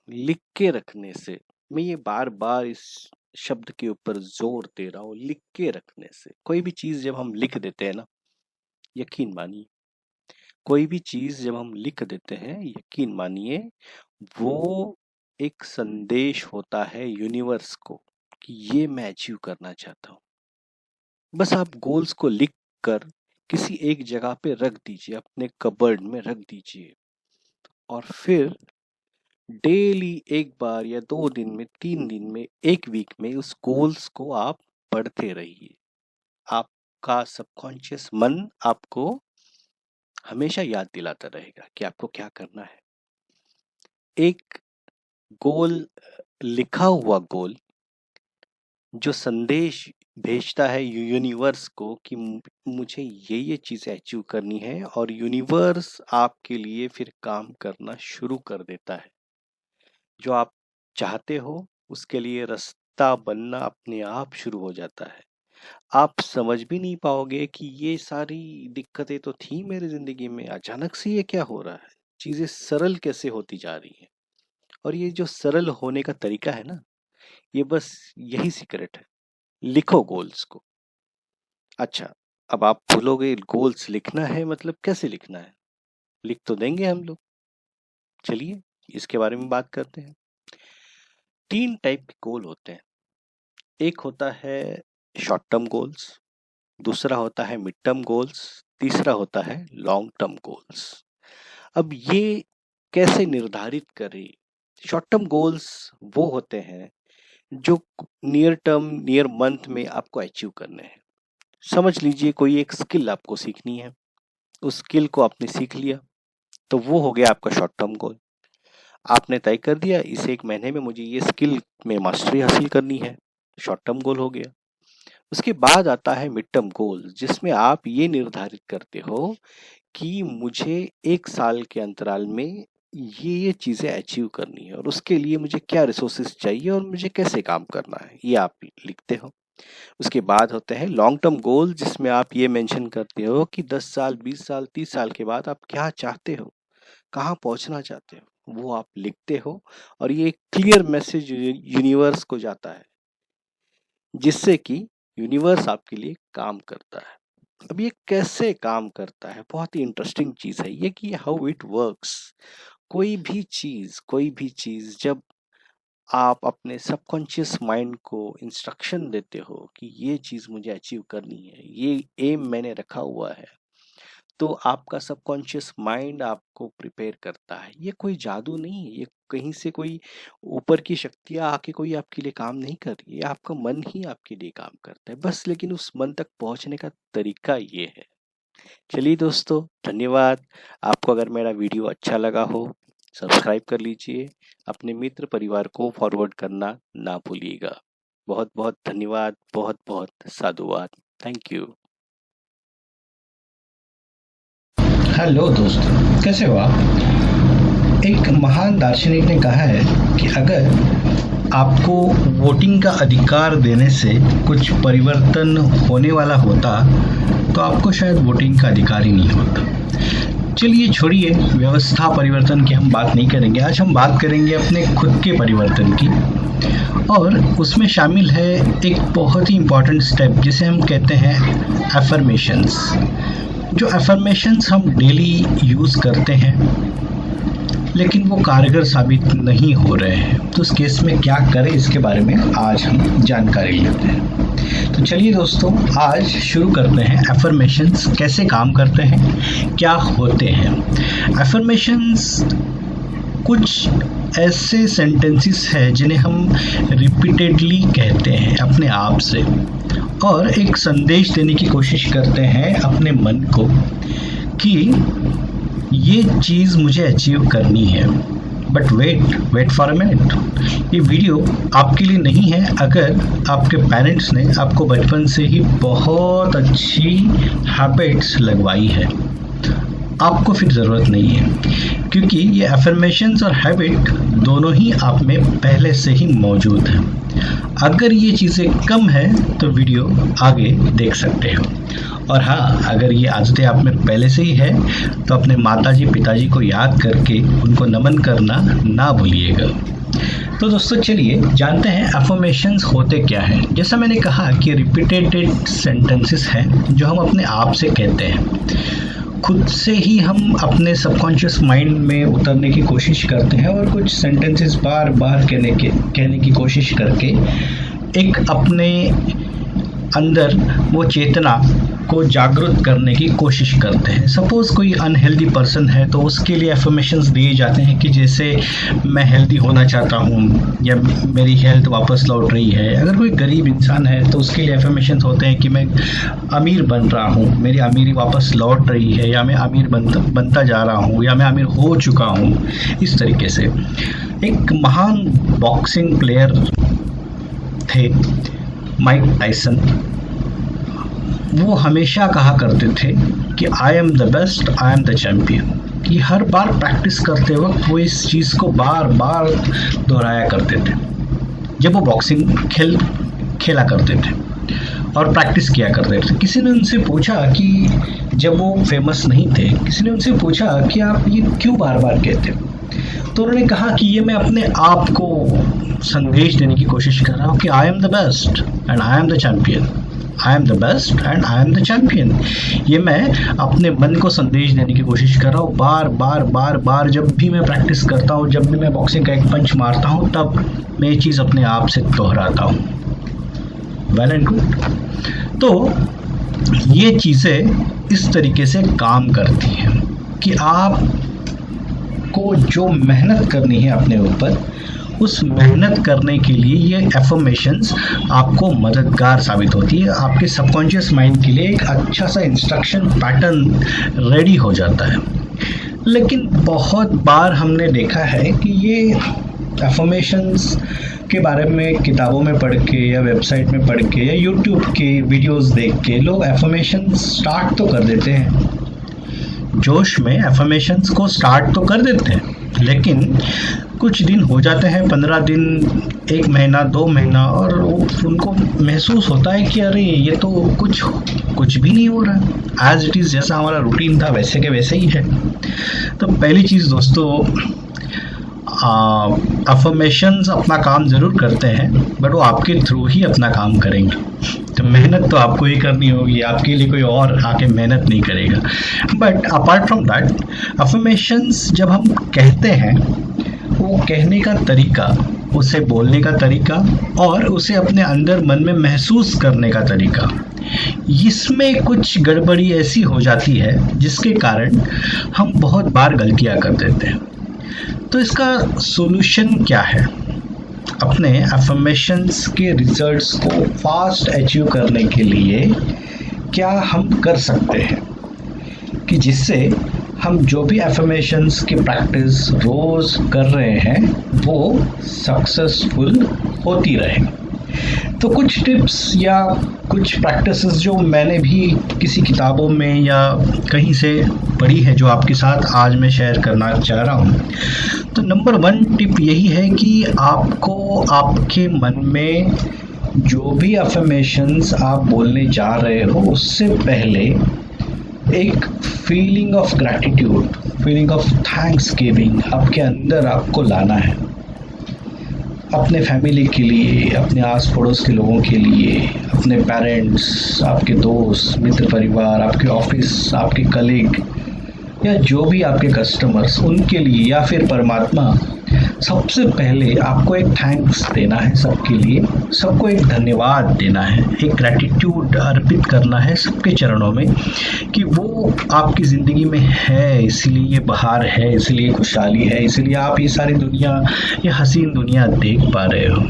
लिख के रखने से, मैं ये बार बार इस शब्द के ऊपर जोर दे रहा हूँ, लिख के रखने से। कोई भी चीज जब हम लिख देते हैं ना, यकीन मानिए, कोई भी चीज जब हम लिख देते हैं, यकीन मानिए, वो एक संदेश होता है यूनिवर्स को कि ये मैं अचीव करना चाहता हूँ। बस आप गोल्स को लिख कर किसी एक जगह पे रख दीजिए, अपने कबर्ड में रख दीजिए और फिर डेली एक बार या 2 दिन में, 3 दिन में, एक वीक में उस गोल्स को आप पढ़ते रहिए। आपका सबकॉन्शियस मन आपको हमेशा याद दिलाता रहेगा कि आपको क्या करना है। एक गोल, लिखा हुआ गोल जो संदेश भेजता है यूनिवर्स को कि मुझे ये चीजें अचीव करनी है, और यूनिवर्स आपके लिए फिर काम करना शुरू कर देता है। जो आप चाहते हो उसके लिए रास्ता बनना अपने आप शुरू हो जाता है। आप समझ भी नहीं पाओगे कि ये सारी दिक्कतें तो थी मेरी जिंदगी में, अचानक से ये क्या हो रहा है, चीजें सरल कैसे होती जा रही हैं। और ये जो सरल होने का तरीका है ना, ये बस यही सीक्रेट है। लिखो गोल्स को। अच्छा, अब आप भूलोगे गोल्स लिखना है मतलब कैसे लिखना है। लिख तो देंगे हम लोग, चलिए इसके बारे में बात करते हैं। 3 टाइप के गोल होते हैं। एक होता है शॉर्ट टर्म गोल्स, दूसरा होता है मिड टर्म गोल्स, तीसरा होता है लॉन्ग टर्म गोल्स। अब ये कैसे निर्धारित करें। शॉर्ट टर्म गोल्स वो होते हैं जो नियर टर्म, नियर मंथ में आपको अचीव करने हैं। समझ लीजिए कोई एक स्किल आपको सीखनी है, उस स्किल को आपने सीख लिया, तो वो हो गया आपका शॉर्ट टर्म गोल। आपने तय कर दिया इस 1 महीने में मुझे ये स्किल में मास्टरी हासिल करनी है, शॉर्ट टर्म गोल हो गया। उसके बाद आता है मिड टर्म गोल, जिसमें आप ये निर्धारित करते हो कि मुझे 1 साल के अंतराल में ये चीजें अचीव करनी है और उसके लिए मुझे क्या रिसोर्सेज चाहिए और मुझे कैसे काम करना है, ये आप लिखते हो। उसके बाद होते हैं लॉन्ग टर्म गोल, जिसमें आप ये मेंशन करते हो कि 10 साल, 20 साल, 30 साल के बाद आप क्या चाहते हो, कहाँ पहुंचना चाहते हो, वो आप लिखते हो। और ये क्लियर मैसेज यूनिवर्स को जाता है, जिससे कि यूनिवर्स आपके लिए काम करता है। अब ये कैसे काम करता है, बहुत ही इंटरेस्टिंग चीज है ये कि हाउ इट वर्क्स। कोई भी चीज जब आप अपने सबकॉन्शियस माइंड को इंस्ट्रक्शन देते हो कि ये चीज मुझे अचीव करनी है, ये एम मैंने रखा हुआ है, तो आपका सबकॉन्शियस माइंड आपको प्रिपेयर करता है। ये कोई जादू नहीं है, ये कहीं से कोई ऊपर की शक्तियाँ आके कोई आपके लिए काम नहीं कर रही है, आपका मन ही आपके लिए काम करता है बस। लेकिन उस मन तक पहुँचने का तरीका ये है। चलिए दोस्तों, धन्यवाद। आपको अगर मेरा वीडियो अच्छा लगा हो, सब्सक्राइब कर लीजिए, अपने मित्र परिवार को फॉरवर्ड करना ना भूलिएगा। बहुत बहुत धन्यवाद, बहुत बहुत साधुवाद। Thank you. हेलो दोस्तों, कैसे हो आप? एक महान दार्शनिक ने कहा है कि अगर आपको वोटिंग का अधिकार देने से कुछ परिवर्तन होने वाला होता तो आपको शायद वोटिंग का अधिकार ही नहीं होता। चलिए छोड़िए व्यवस्था परिवर्तन की हम बात नहीं करेंगे। आज हम बात करेंगे अपने खुद के परिवर्तन की, और उसमें शामिल है एक बहुत ही इम्पॉर्टेंट स्टेप जिसे हम कहते हैं अफर्मेशंस। जो अफर्मेशंस हम डेली यूज़ करते हैं लेकिन वो कारगर साबित नहीं हो रहे हैं, तो उस केस में क्या करें इसके बारे में आज हम जानकारी लेते हैं। तो चलिए दोस्तों, आज शुरू करते हैं अफर्मेशंस कैसे काम करते हैं, क्या होते हैं। अफर्मेशंस कुछ ऐसे सेंटेंसेस हैं जिन्हें हम रिपीटेडली कहते हैं अपने आप से, और एक संदेश देने की कोशिश करते हैं अपने मन को कि ये चीज़ मुझे अचीव करनी है। But wait for a minute, ये वीडियो आपके लिए नहीं है अगर आपके पेरेंट्स ने आपको बचपन से ही बहुत अच्छी हैबिट्स लगवाई है। आपको फिर ज़रूरत नहीं है, क्योंकि ये अफर्मेशंस और हैबिट दोनों ही आप में पहले से ही मौजूद हैं। अगर ये चीज़ें कम है तो वीडियो आगे देख सकते हो। और हाँ, अगर ये आदतें आप में पहले से ही है तो अपने माताजी पिताजी को याद करके उनको नमन करना ना भूलिएगा। तो दोस्तों चलिए जानते हैं अफर्मेशंस होते क्या हैं। जैसा मैंने कहा कि रिपीटेड सेंटेंसेस हैं जो हम अपने आप से कहते हैं। खुद से ही हम अपने सबकॉन्शियस माइंड में उतरने की कोशिश करते हैं और कुछ सेंटेंसेस बार बार कहने की कोशिश करके एक अपने अंदर वो चेतना को जागरूक करने की कोशिश करते हैं। सपोज़ कोई अनहेल्दी पर्सन है तो उसके लिए अफर्मेशंस दिए जाते हैं कि जैसे मैं हेल्दी होना चाहता हूँ या मेरी हेल्थ वापस लौट रही है। अगर कोई गरीब इंसान है तो उसके लिए अफर्मेशंस होते हैं कि मैं अमीर बन रहा हूँ, मेरी अमीरी वापस लौट रही है, या मैं अमीर बनता जा रहा हूँ, या मैं अमीर हो चुका हूँ। इस तरीके से एक महान बॉक्सिंग प्लेयर थे माइक टायसन, वो हमेशा कहा करते थे कि I am the best, I am the champion. कि हर बार प्रैक्टिस करते वक्त वो इस चीज़ को बार बार दोहराया करते थे जब वो बॉक्सिंग खेला करते थे और प्रैक्टिस किया करते थे। किसी ने उनसे पूछा कि जब वो फेमस नहीं थे, किसी ने उनसे पूछा कि आप ये क्यों बार बार कहते हो? तो उन्होंने कहा कि ये मैं अपने आप को संदेश देने की कोशिश कर रहा हूँ कि I am the best and I am the champion, I am the best and I am the champion. ये मैं अपने मन को संदेश देने की कोशिश कर रहा हूँ बार बार बार बार। जब भी मैं प्रैक्टिस करता हूँ, जब भी मैं बॉक्सिंग का एक पंच मारता हूँ, तब मैं ये चीज़ अपने आप से दोहराता हूँ। Well and good. तो ये चीज़ें इस तरीके से काम करती हैं कि आप को जो मेहनत करनी है अपने ऊपर, उस मेहनत करने के लिए ये एफर्मेशंस आपको मददगार साबित होती है। आपके सबकॉन्शियस माइंड के लिए एक अच्छा सा इंस्ट्रक्शन पैटर्न रेडी हो जाता है। लेकिन बहुत बार हमने देखा है कि ये एफर्मेशंस के बारे में किताबों में पढ़ के या वेबसाइट में पढ़ के या यूट्यूब के वीडियोस देख के लोग एफर्मेशंस स्टार्ट तो कर देते हैं, जोश में एफर्मेशंस को स्टार्ट तो कर देते हैं, लेकिन कुछ दिन हो जाते हैं, 15 दिन, 1 महीना, 2 महीना, और उनको महसूस होता है कि अरे ये तो कुछ भी नहीं हो रहा, एज इट इज़, जैसा हमारा रूटीन था वैसे के वैसे ही है। तो पहली चीज़ दोस्तों, अफर्मेशंस अपना काम ज़रूर करते हैं, बट वो आपके थ्रू ही अपना काम करेंगे। तो मेहनत तो आपको ही करनी होगी, आपके लिए कोई और आके मेहनत नहीं करेगा। But apart from that, affirmations जब हम कहते हैं, वो कहने का तरीका उसे बोलने का तरीका और उसे अपने अंदर मन में महसूस करने का तरीका, इसमें कुछ गड़बड़ी ऐसी हो जाती है जिसके कारण हम बहुत बार गलतियां कर देते हैं। तो इसका सॉल्यूशन क्या है? अपने अफर्मेशंस के रिजल्ट्स को फास्ट अचीव करने के लिए क्या हम कर सकते हैं कि जिससे हम जो भी अफर्मेशंस की प्रैक्टिस रोज कर रहे हैं वो सक्सेसफुल होती रहे। तो कुछ टिप्स या कुछ प्रैक्टिसेस जो मैंने भी किसी किताबों में या कहीं से पढ़ी है जो आपके साथ आज मैं शेयर करना चाह रहा हूँ। तो नंबर 1 टिप यही है कि आपको आपके मन में जो भी अफर्मेशंस आप बोलने जा रहे हो उससे पहले एक feeling of gratitude, feeling of thanks giving आपके अंदर आपको लाना है। अपने फैमिली के लिए, अपने आस पड़ोस के लोगों के लिए, अपने पेरेंट्स, आपके दोस्त मित्र परिवार, आपके ऑफिस, आपके कलीग या जो भी आपके कस्टमर्स, उनके लिए या फिर परमात्मा, सबसे पहले आपको एक थैंक्स देना है सबके लिए, सबको एक धन्यवाद देना है, एक ग्रैटिट्यूड अर्पित करना है सबके चरणों में कि वो आपकी ज़िंदगी में है, इसीलिए ये बहार है, इसलिए खुशहाली है, इसलिए आप ये सारी दुनिया, ये हसीन दुनिया देख पा रहे हो।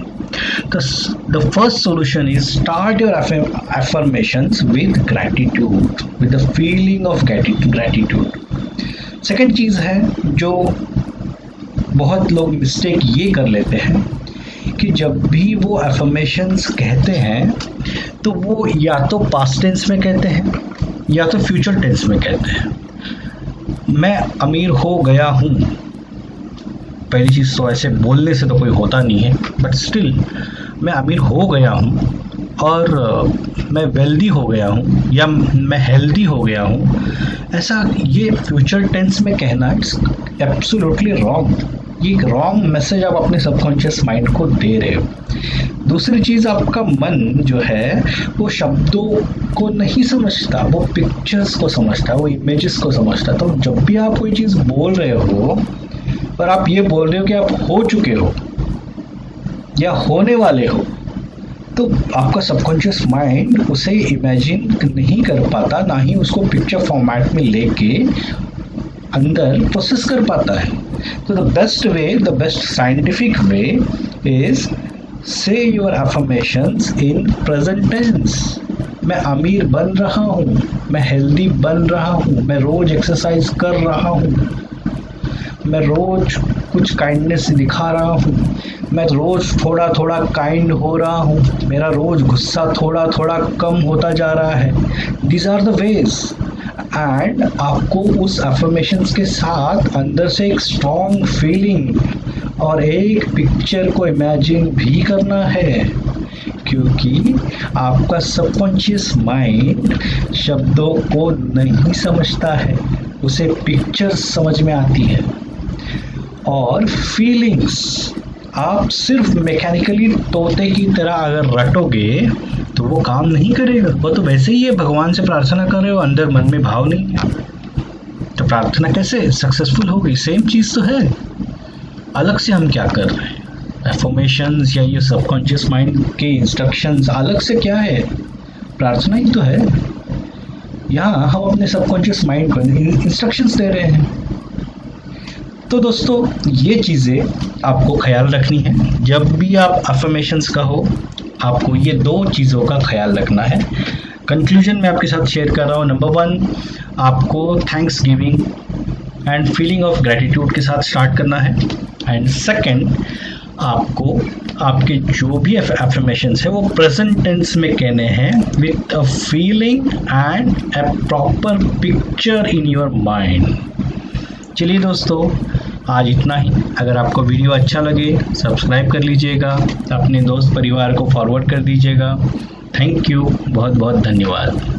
The first solution is start your affirmations with gratitude, with the feeling of gratitude. Second चीज़ है जो बहुत लोग मिस्टेक ये कर लेते हैं कि जब भी वो अफर्मेशंस कहते हैं तो वो या तो पास्ट टेंस में कहते हैं या तो फ्यूचर टेंस में कहते हैं। मैं अमीर हो गया हूँ, पहली चीज़ तो ऐसे बोलने से तो कोई होता नहीं है, बट स्टिल मैं अमीर हो गया हूँ और मैं वेल्दी हो गया हूँ या मैं हेल्दी हो गया हूँ, ऐसा ये फ्यूचर टेंस में कहना इट्स एब्सोल्युटली रॉन्ग। ये एक रॉन्ग मैसेज आप अपने सबकॉन्शियस माइंड को दे रहे हो। दूसरी चीज़, आपका मन जो है वो शब्दों को नहीं समझता, वो पिक्चर्स को समझता है, वो इमेजेस को समझता है। तो जब भी आप कोई चीज़ बोल रहे हो और आप ये बोल रहे हो कि आप हो चुके हो या होने वाले हो, तो आपका सबकॉन्शियस माइंड उसे इमेजिन नहीं कर पाता, ना ही उसको पिक्चर फॉर्मेट में लेके अंदर प्रोसेस कर पाता है। तो the best way, the best scientific way is say your affirmations in present tense. मैं अमीर बन रहा हूँ, मैं हेल्दी बन रहा हूँ, मैं रोज एक्सरसाइज कर रहा हूँ, मैं रोज कुछ काइंडनेस दिखा रहा हूँ, मैं रोज थोड़ा थोड़ा काइंड हो रहा हूँ, मेरा रोज गुस्सा थोड़ा थोड़ा कम होता जा रहा है। These are the ways. And आपको उस अफर्मेशंस के साथ अंदर से एक स्ट्रॉन्ग फीलिंग और एक पिक्चर को इमेजिन भी करना है, क्योंकि आपका सबकॉन्शियस माइंड शब्दों को नहीं समझता है, उसे पिक्चर्स समझ में आती है। और फीलिंग्स आप सिर्फ मैकेनिकली तोते की तरह अगर रटोगे तो वो काम नहीं करेगा। वो तो वैसे ही है, भगवान से प्रार्थना कर रहे हो, अंदर मन में भाव नहीं है, तो प्रार्थना कैसे सक्सेसफुल होगी? सेम चीज़ तो है, अलग से हम क्या कर रहे हैं? एफर्मेशंस या ये सबकॉन्शियस माइंड के इंस्ट्रक्शंस अलग से क्या है? प्रार्थना ही तो है। यहाँ हम अपने सबकॉन्शियस माइंड को इंस्ट्रक्शंस दे रहे हैं। तो दोस्तों, ये चीज़ें आपको ख्याल रखनी है। जब भी आप अफर्मेशंस का हो, आपको ये 2 चीज़ों का ख्याल रखना है। कंक्लूजन में आपके साथ शेयर कर रहा हूँ। नंबर 1, आपको thanks giving and feeling of gratitude के साथ स्टार्ट करना है। एंड सेकंड, आपको आपके जो भी अफर्मेशंस है वो प्रेजेंट टेंस में कहने हैं with a feeling and a proper picture in your mind. चलिए दोस्तों, आज इतना ही। अगर आपको वीडियो अच्छा लगे सब्सक्राइब कर लीजिएगा, अपने दोस्त परिवार को फॉरवर्ड कर दीजिएगा। थैंक यू, बहुत बहुत धन्यवाद।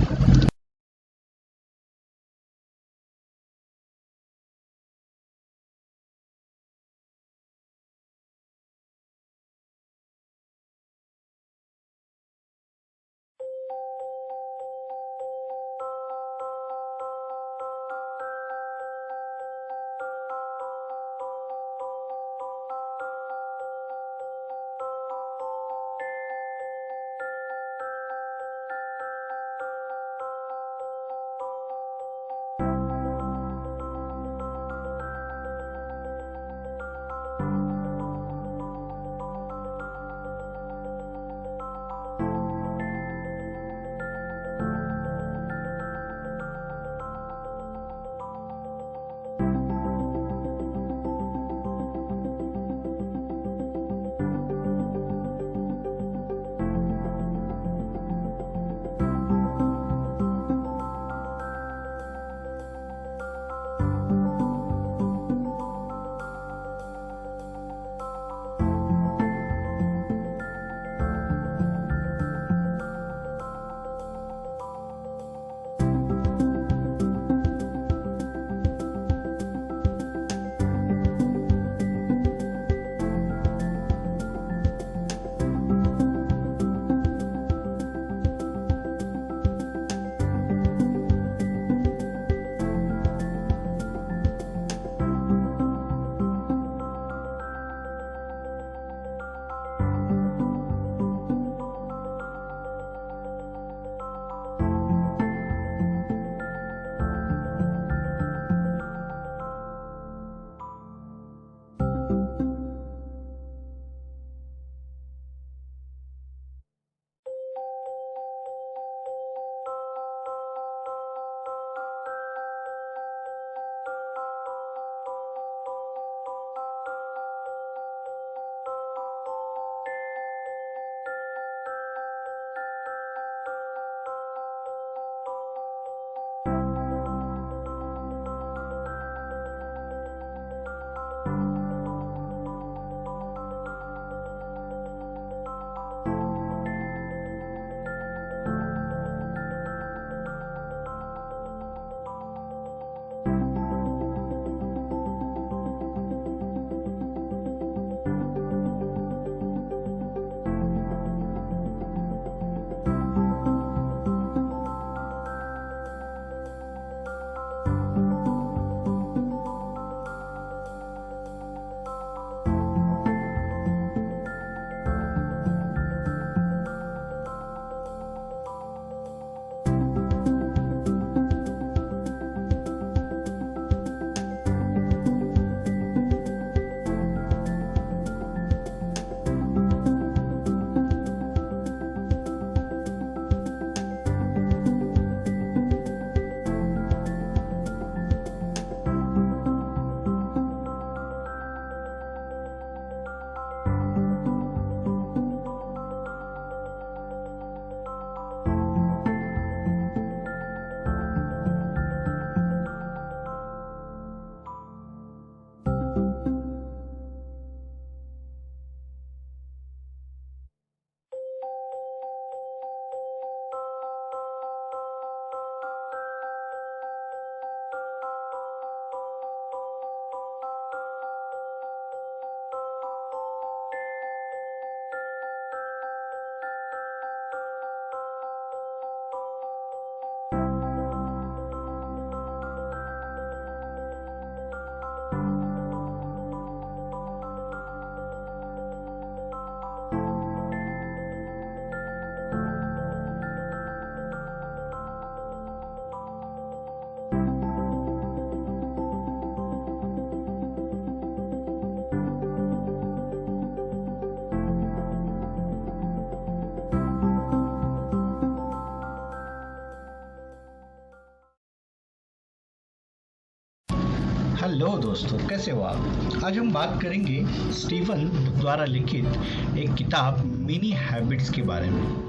हेलो दोस्तों, कैसे हो आप? आज हम बात करेंगे स्टीवन द्वारा लिखित एक किताब मिनी हैबिट्स के बारे में।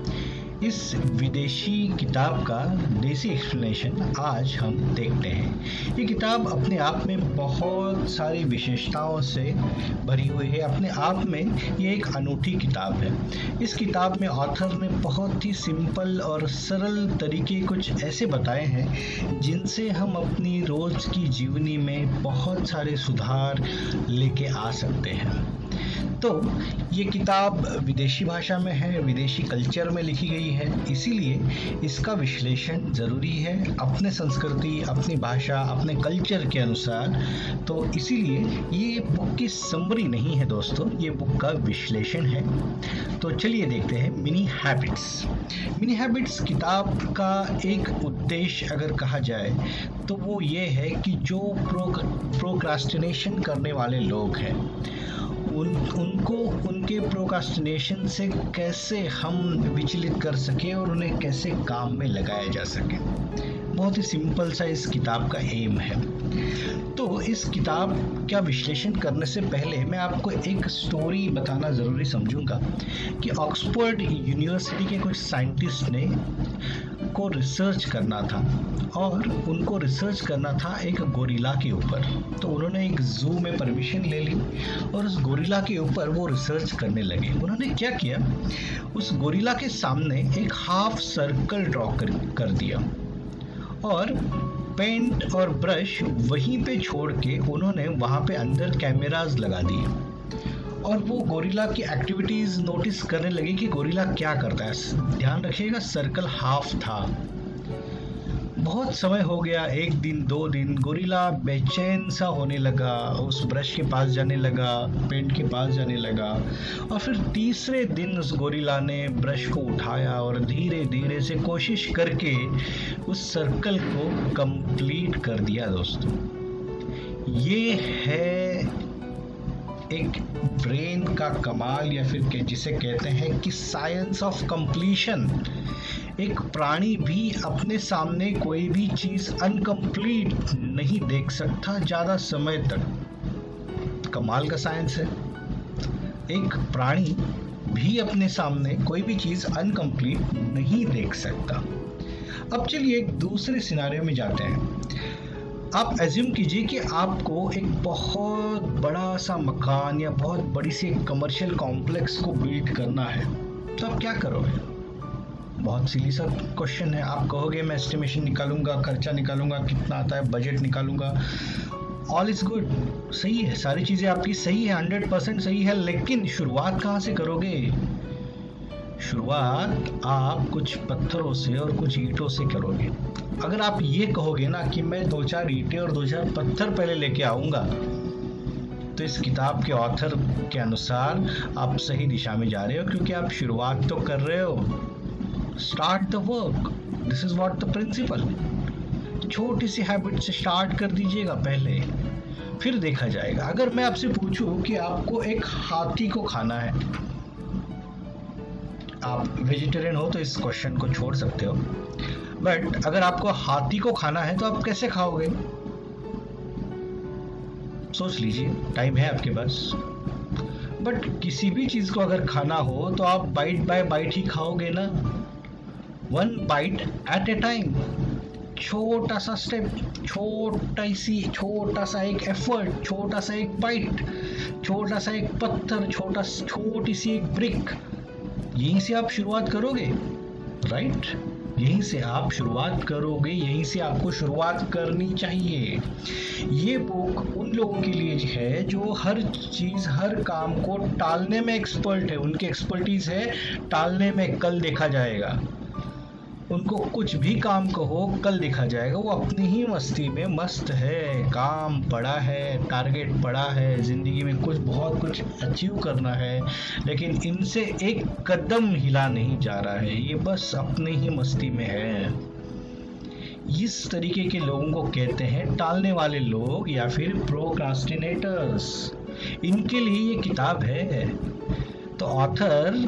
इस विदेशी किताब का देसी एक्सप्लेनेशन आज हम देखते हैं। ये किताब अपने आप में बहुत सारी विशेषताओं से भरी हुई है। अपने आप में ये एक अनूठी किताब है। इस किताब में ऑथर ने बहुत ही सिंपल और सरल तरीके कुछ ऐसे बताए हैं जिनसे हम अपनी रोज की जीवनी में बहुत सारे सुधार लेके आ सकते हैं। तो ये किताब विदेशी भाषा में है, विदेशी कल्चर में लिखी गई है, इसीलिए इसका विश्लेषण ज़रूरी है अपने संस्कृति, अपनी भाषा, अपने कल्चर के अनुसार। तो इसीलिए ये बुक की समरी नहीं है दोस्तों, ये बुक का विश्लेषण है। तो चलिए देखते हैं मिनी हैबिट्स। मिनी हैबिट्स किताब का एक उद्देश्य अगर कहा जाए तो वो ये है कि जो प्रोक्रास्टिनेशन करने वाले लोग हैं उनको उनके प्रोक्रास्टिनेशन से कैसे हम विचलित कर सके और उन्हें कैसे काम में लगाया जा सके। बहुत ही सिंपल सा इस किताब का एम है। तो इस किताब का विश्लेषण करने से पहले मैं आपको एक स्टोरी बताना ज़रूरी समझूंगा कि ऑक्सफोर्ड यूनिवर्सिटी के कुछ साइंटिस्ट ने को रिसर्च करना था और उनको रिसर्च करना था एक गोरिल्ला के ऊपर। तो उन्होंने एक जू में परमिशन ले ली और उस गोरिल्ला के ऊपर वो रिसर्च करने लगे। उन्होंने क्या किया, उस गोरिल्ला के सामने एक हाफ सर्कल ड्रॉ कर दिया और पेंट और ब्रश वहीं पे छोड़ के उन्होंने वहाँ पे अंदर कैमरास लगा दिए और वो गोरिल्ला की एक्टिविटीज़ नोटिस करने लगे कि गोरिल्ला क्या करता है। ध्यान रखिएगा, सर्कल हाफ था। बहुत समय हो गया, 1 दिन 2 दिन, गोरिल्ला बेचैन सा होने लगा, उस ब्रश के पास जाने लगा, पेंट के पास जाने लगा और फिर तीसरे दिन उस गोरिल्ला ने ब्रश को उठाया और धीरे धीरे से कोशिश करके उस सर्कल को कंप्लीट कर दिया। दोस्तों, ये है एक ब्रेन का कमाल, या फिर जिसे कहते हैं कि साइंस ऑफ कंप्लीशन। एक प्राणी भी अपने सामने कोई भी चीज़ अनकम्प्लीट नहीं देख सकता ज़्यादा समय तक। कमाल का साइंस है। एक प्राणी भी अपने सामने कोई भी चीज़ अनकम्प्लीट नहीं देख सकता। अब चलिए एक दूसरे सिनारियो में जाते हैं। आप एज्यूम कीजिए कि आपको एक बहुत बड़ा सा मकान या बहुत बड़ी सी कमर्शियल कॉम्प्लेक्स को बिल्ड करना है, तो आप क्या करोगे? बहुत सिली सा क्वेश्चन है। आप कहोगे मैं एस्टिमेशन निकालूंगा, खर्चा निकालूंगा, कितना आता है, बजट निकालूंगा। ऑल इज गुड, सही है, सारी चीज़ें आपकी सही है, 100% सही है, लेकिन शुरुआत कहाँ से करोगे? शुरुआत आप कुछ पत्थरों से और कुछ ईंटों से करोगे। अगर आप ये कहोगे ना कि मैं 2-4 ईंटें और 2-4 पत्थर पहले लेके आऊँगा, तो इस किताब के ऑथर के अनुसार आप सही दिशा में जा रहे हो, क्योंकि आप शुरुआत तो कर रहे हो। Start the work, this is what the principle. छोटी सी हैबिट से स्टार्ट कर दीजिएगा पहले, फिर देखा जाएगा। अगर मैं आपसे पूछूं कि आपको एक हाथी को खाना है, आप वेजिटेरियन हो तो इस क्वेश्चन को छोड़ सकते हो, बट अगर आपको हाथी को खाना है तो आप कैसे खाओगे? सोच लीजिए, टाइम है आपके पास। बट किसी भी चीज को अगर खाना हो तो आप बाइट बाय बाइट ही खाओगे ना, 1 बाइट एट ए टाइम। छोटा सा स्टेप, छोटा सा एक एफर्ट, छोटा सा एक बाइट, छोटा सा एक पत्थर, छोटी सी एक ब्रिक, यहीं से आप शुरुआत करोगे, राइट? यहीं से आप शुरुआत करोगे, यहीं से आपको शुरुआत करनी चाहिए। ये बुक उन लोगों के लिए है जो हर चीज़, हर काम को टालने में एक्सपर्ट है। उनकी एक्सपर्टीज है टालने में, कल देखा जाएगा। उनको कुछ भी काम कहो, कल देखा जाएगा। वो अपनी ही मस्ती में मस्त है, काम पड़ा है, टारगेट पड़ा है, ज़िंदगी में बहुत कुछ अचीव करना है, लेकिन इनसे एक कदम हिला नहीं जा रहा है। ये बस अपनी ही मस्ती में है। इस तरीके के लोगों को कहते हैं टालने वाले लोग या फिर प्रोक्रास्टिनेटर्स। इनके लिए ये किताब है। तो ऑथर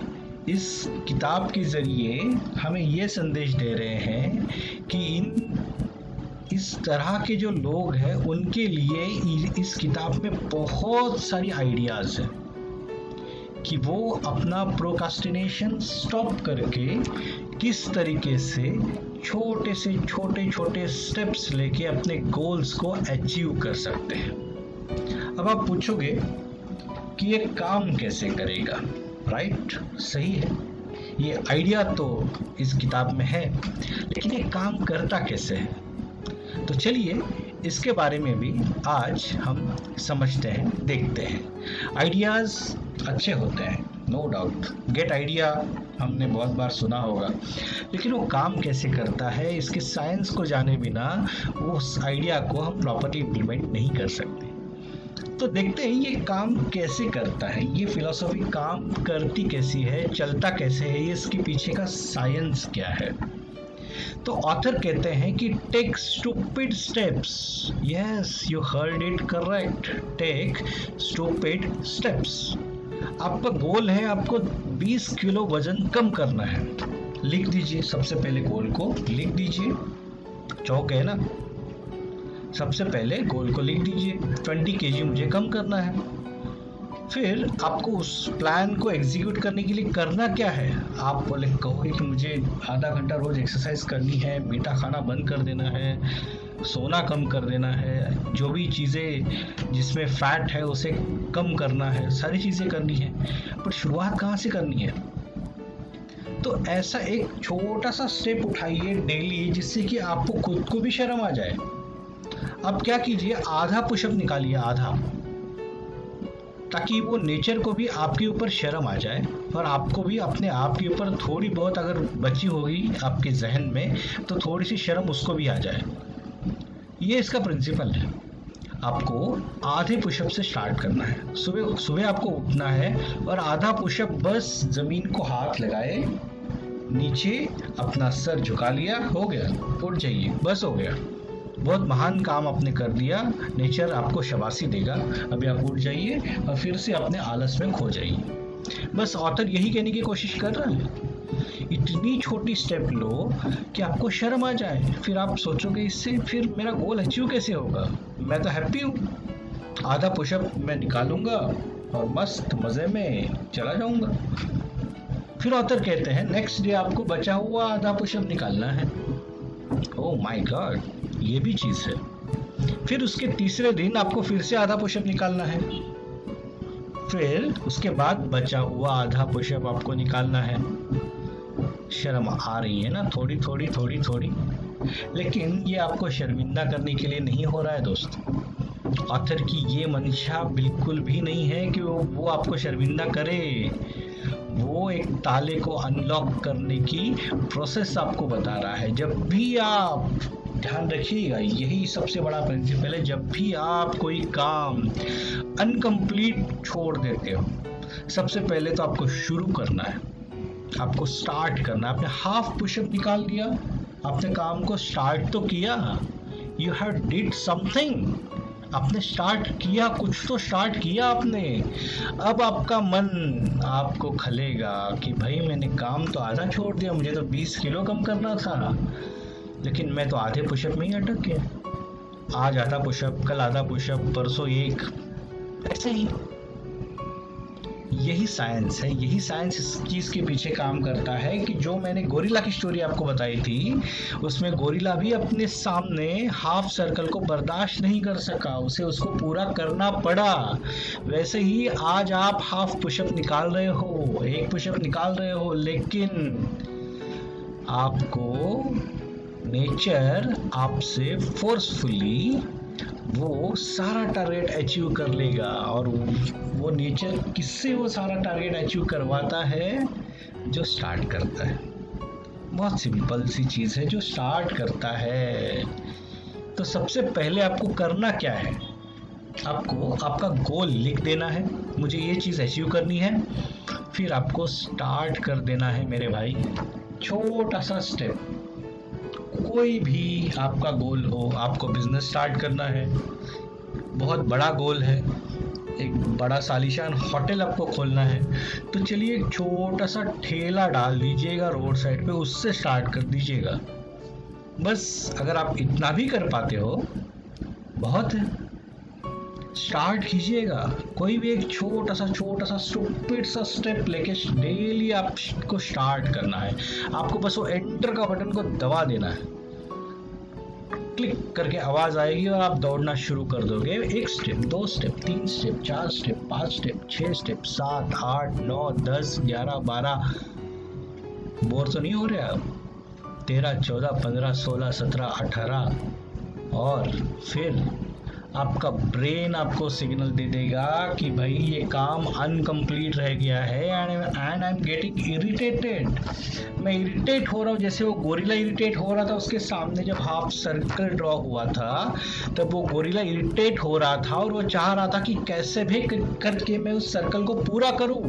इस किताब के ज़रिए हमें ये संदेश दे रहे हैं कि इस तरह के जो लोग हैं उनके लिए इस किताब में बहुत सारी आइडियाज हैं कि वो अपना प्रोक्रास्टिनेशन स्टॉप करके किस तरीके से छोटे से छोटे स्टेप्स लेके अपने गोल्स को अचीव कर सकते हैं। अब आप पूछोगे कि ये काम कैसे करेगा, राइट? सही है, ये आइडिया तो इस किताब में है, लेकिन ये काम करता कैसे है? तो चलिए इसके बारे में भी आज हम समझते हैं, देखते हैं। आइडियाज़ अच्छे होते हैं, नो डाउट। गेट आइडिया हमने बहुत बार सुना होगा, लेकिन वो काम कैसे करता है, इसके साइंस को जाने बिना उस आइडिया को हम प्रॉपर्ली इम्प्लीमेंट नहीं कर सकते। तो देखते हैं ये काम कैसे करता है, ये फिलॉसफी काम करती कैसी है, चलता कैसे है, ये इसके पीछे का साइंस क्या है। तो ऑथर कहते हैं कि take stupid steps. Yes, you heard it correct, take stupid steps. आपका गोल है, आपको 20 किलो वजन कम करना है। लिख दीजिए, सबसे पहले गोल को लिख दीजिए। चौक है ना, सबसे पहले गोल को लिख दीजिए, 20 kg मुझे कम करना है। फिर आपको उस प्लान को एग्जीक्यूट करने के लिए करना क्या है। आप बोले कहोगे कि मुझे आधा घंटा रोज एक्सरसाइज करनी है, मीठा खाना बंद कर देना है, सोना कम कर देना है, जो भी चीज़ें जिसमें फैट है उसे कम करना है, सारी चीज़ें करनी है, पर शुरुआत कहाँ से करनी है? तो ऐसा एक छोटा सा स्टेप उठाइए डेली, जिससे कि आपको खुद को भी शर्म आ जाए। अब क्या कीजिए, आधा पुशअप निकालिए, आधा, ताकि वो नेचर को भी आपके ऊपर शर्म आ जाए और आपको भी अपने आप के ऊपर थोड़ी बहुत अगर बची होगी आपके जहन में तो थोड़ी सी शर्म उसको भी आ जाए। ये इसका प्रिंसिपल है। आपको आधे पुशअप से स्टार्ट करना है। सुबह सुबह आपको उठना है और आधा पुशअप, बस जमीन को हाथ लगाए, नीचे अपना सर झुका लिया, हो गया, उठ जाइए, बस हो गया। बहुत महान काम आपने कर दिया, नेचर आपको शाबाशी देगा। अभी आप उठ जाइए और फिर से अपने आलस में खो जाइए। बस ऑथर यही कहने की कोशिश कर रहा है, इतनी छोटी स्टेप लो कि आपको शर्म आ जाए। फिर आप सोचोगे इससे फिर मेरा गोल अचीव कैसे होगा, मैं तो हैप्पी हूँ, आधा पुशअप मैं निकालूंगा और मस्त मज़े में चला जाऊंगा। फिर ऑथर कहते हैं नेक्स्ट डे आपको बचा हुआ आधा पुशअप निकालना है। ओह माय गॉड, ये भी चीज़ है। फिर उसके तीसरे दिन आपको फिर से आधा पुशअप निकालना है। फिर उसके बाद बचा हुआ आधा पुशअप आपको निकालना है। शर्म आ रही है ना, थोड़ी थोड़ी, लेकिन ये आपको शर्मिंदा करने के लिए नहीं हो रहा है दोस्तों। ऑथर की ये मंशा बिल्कुल भी नहीं है कि वो आपको शर्मिंदा करे। वो एक ताले को अनलॉक करने की प्रोसेस आपको बता रहा है। जब भी आप, ध्यान रखिएगा, यही सबसे बड़ा प्रिंसिपल है, जब भी आप कोई काम अनकम्प्लीट छोड़ देते हो, सबसे पहले तो आपको शुरू करना है, आपको स्टार्ट करना है। आपने हाफ पुशअप निकाल दिया, आपने काम को स्टार्ट तो किया, यू हैव डिड समथिंग, आपने स्टार्ट किया, कुछ तो स्टार्ट किया आपने। अब आपका मन आपको खलेगा कि भाई मैंने काम तो आधा छोड़ दिया, मुझे तो 20 किलो कम करना था, लेकिन मैं तो आधे पुशअप में ही अटक गया। आज आधा पुशअप, कल आधा पुशअप, परसों एक, ऐसे ही। यही साइंस है, यही साइंस इस चीज़ के पीछे काम करता है कि जो मैंने गोरिल्ला की स्टोरी आपको बताई थी, उसमें गोरिल्ला भी अपने सामने हाफ सर्कल को बर्दाश्त नहीं कर सका, उसे उसको पूरा करना पड़ा। वैसे ही आज आप हाफ पुशअप निकाल रहे हो, एक पुशअप निकाल रहे हो, लेकिन आपको नेचर आपसे फोर्सफुली वो सारा टारगेट अचीव कर लेगा। और वो नेचर किससे वो सारा टारगेट अचीव करवाता है? जो स्टार्ट करता है। बहुत सिंपल सी चीज़ है, जो स्टार्ट करता है। तो सबसे पहले आपको करना क्या है? आपको आपका गोल लिख देना है, मुझे ये चीज़ अचीव करनी है। फिर आपको स्टार्ट कर देना है मेरे भाई, छोटा सा स्टेप। कोई भी आपका गोल हो, आपको बिजनेस स्टार्ट करना है, बहुत बड़ा गोल है, एक बड़ा सालिशान होटल आपको खोलना है, तो चलिए एक छोटा सा ठेला डाल दीजिएगा रोड साइड पे, उससे स्टार्ट कर दीजिएगा। बस अगर आप इतना भी कर पाते हो बहुत है। स्टार्ट कीजिएगा, कोई भी एक छोटा सा स्टूपिड सा स्टेप लेके डेली आपको स्टार्ट करना है। आपको बस वो एंटर का बटन को दबा देना है, क्लिक करके आवाज आएगी और आप दौड़ना शुरू कर दोगे। 1 step, 2 step, 3 step, 4 step, 5 step, 6 step, 7, 8, 9, 10, 11, 12। Bore तो नहीं हो रहे आप? 13, 14, 15, 16, 17, 18 और फिर आपका ब्रेन आपको सिग्नल दे देगा कि भाई ये काम अनकम्प्लीट रह गया है and I am getting irritated. मैं इरिटेट हो रहा हूँ, जैसे वो गोरिल्ला इरिटेट हो रहा था उसके सामने जब हाफ सर्कल ड्रॉ हुआ था, तब वो गोरिल्ला इरिटेट हो रहा था और वो चाह रहा था कि कैसे भी करके मैं उस सर्कल को पूरा करूँ।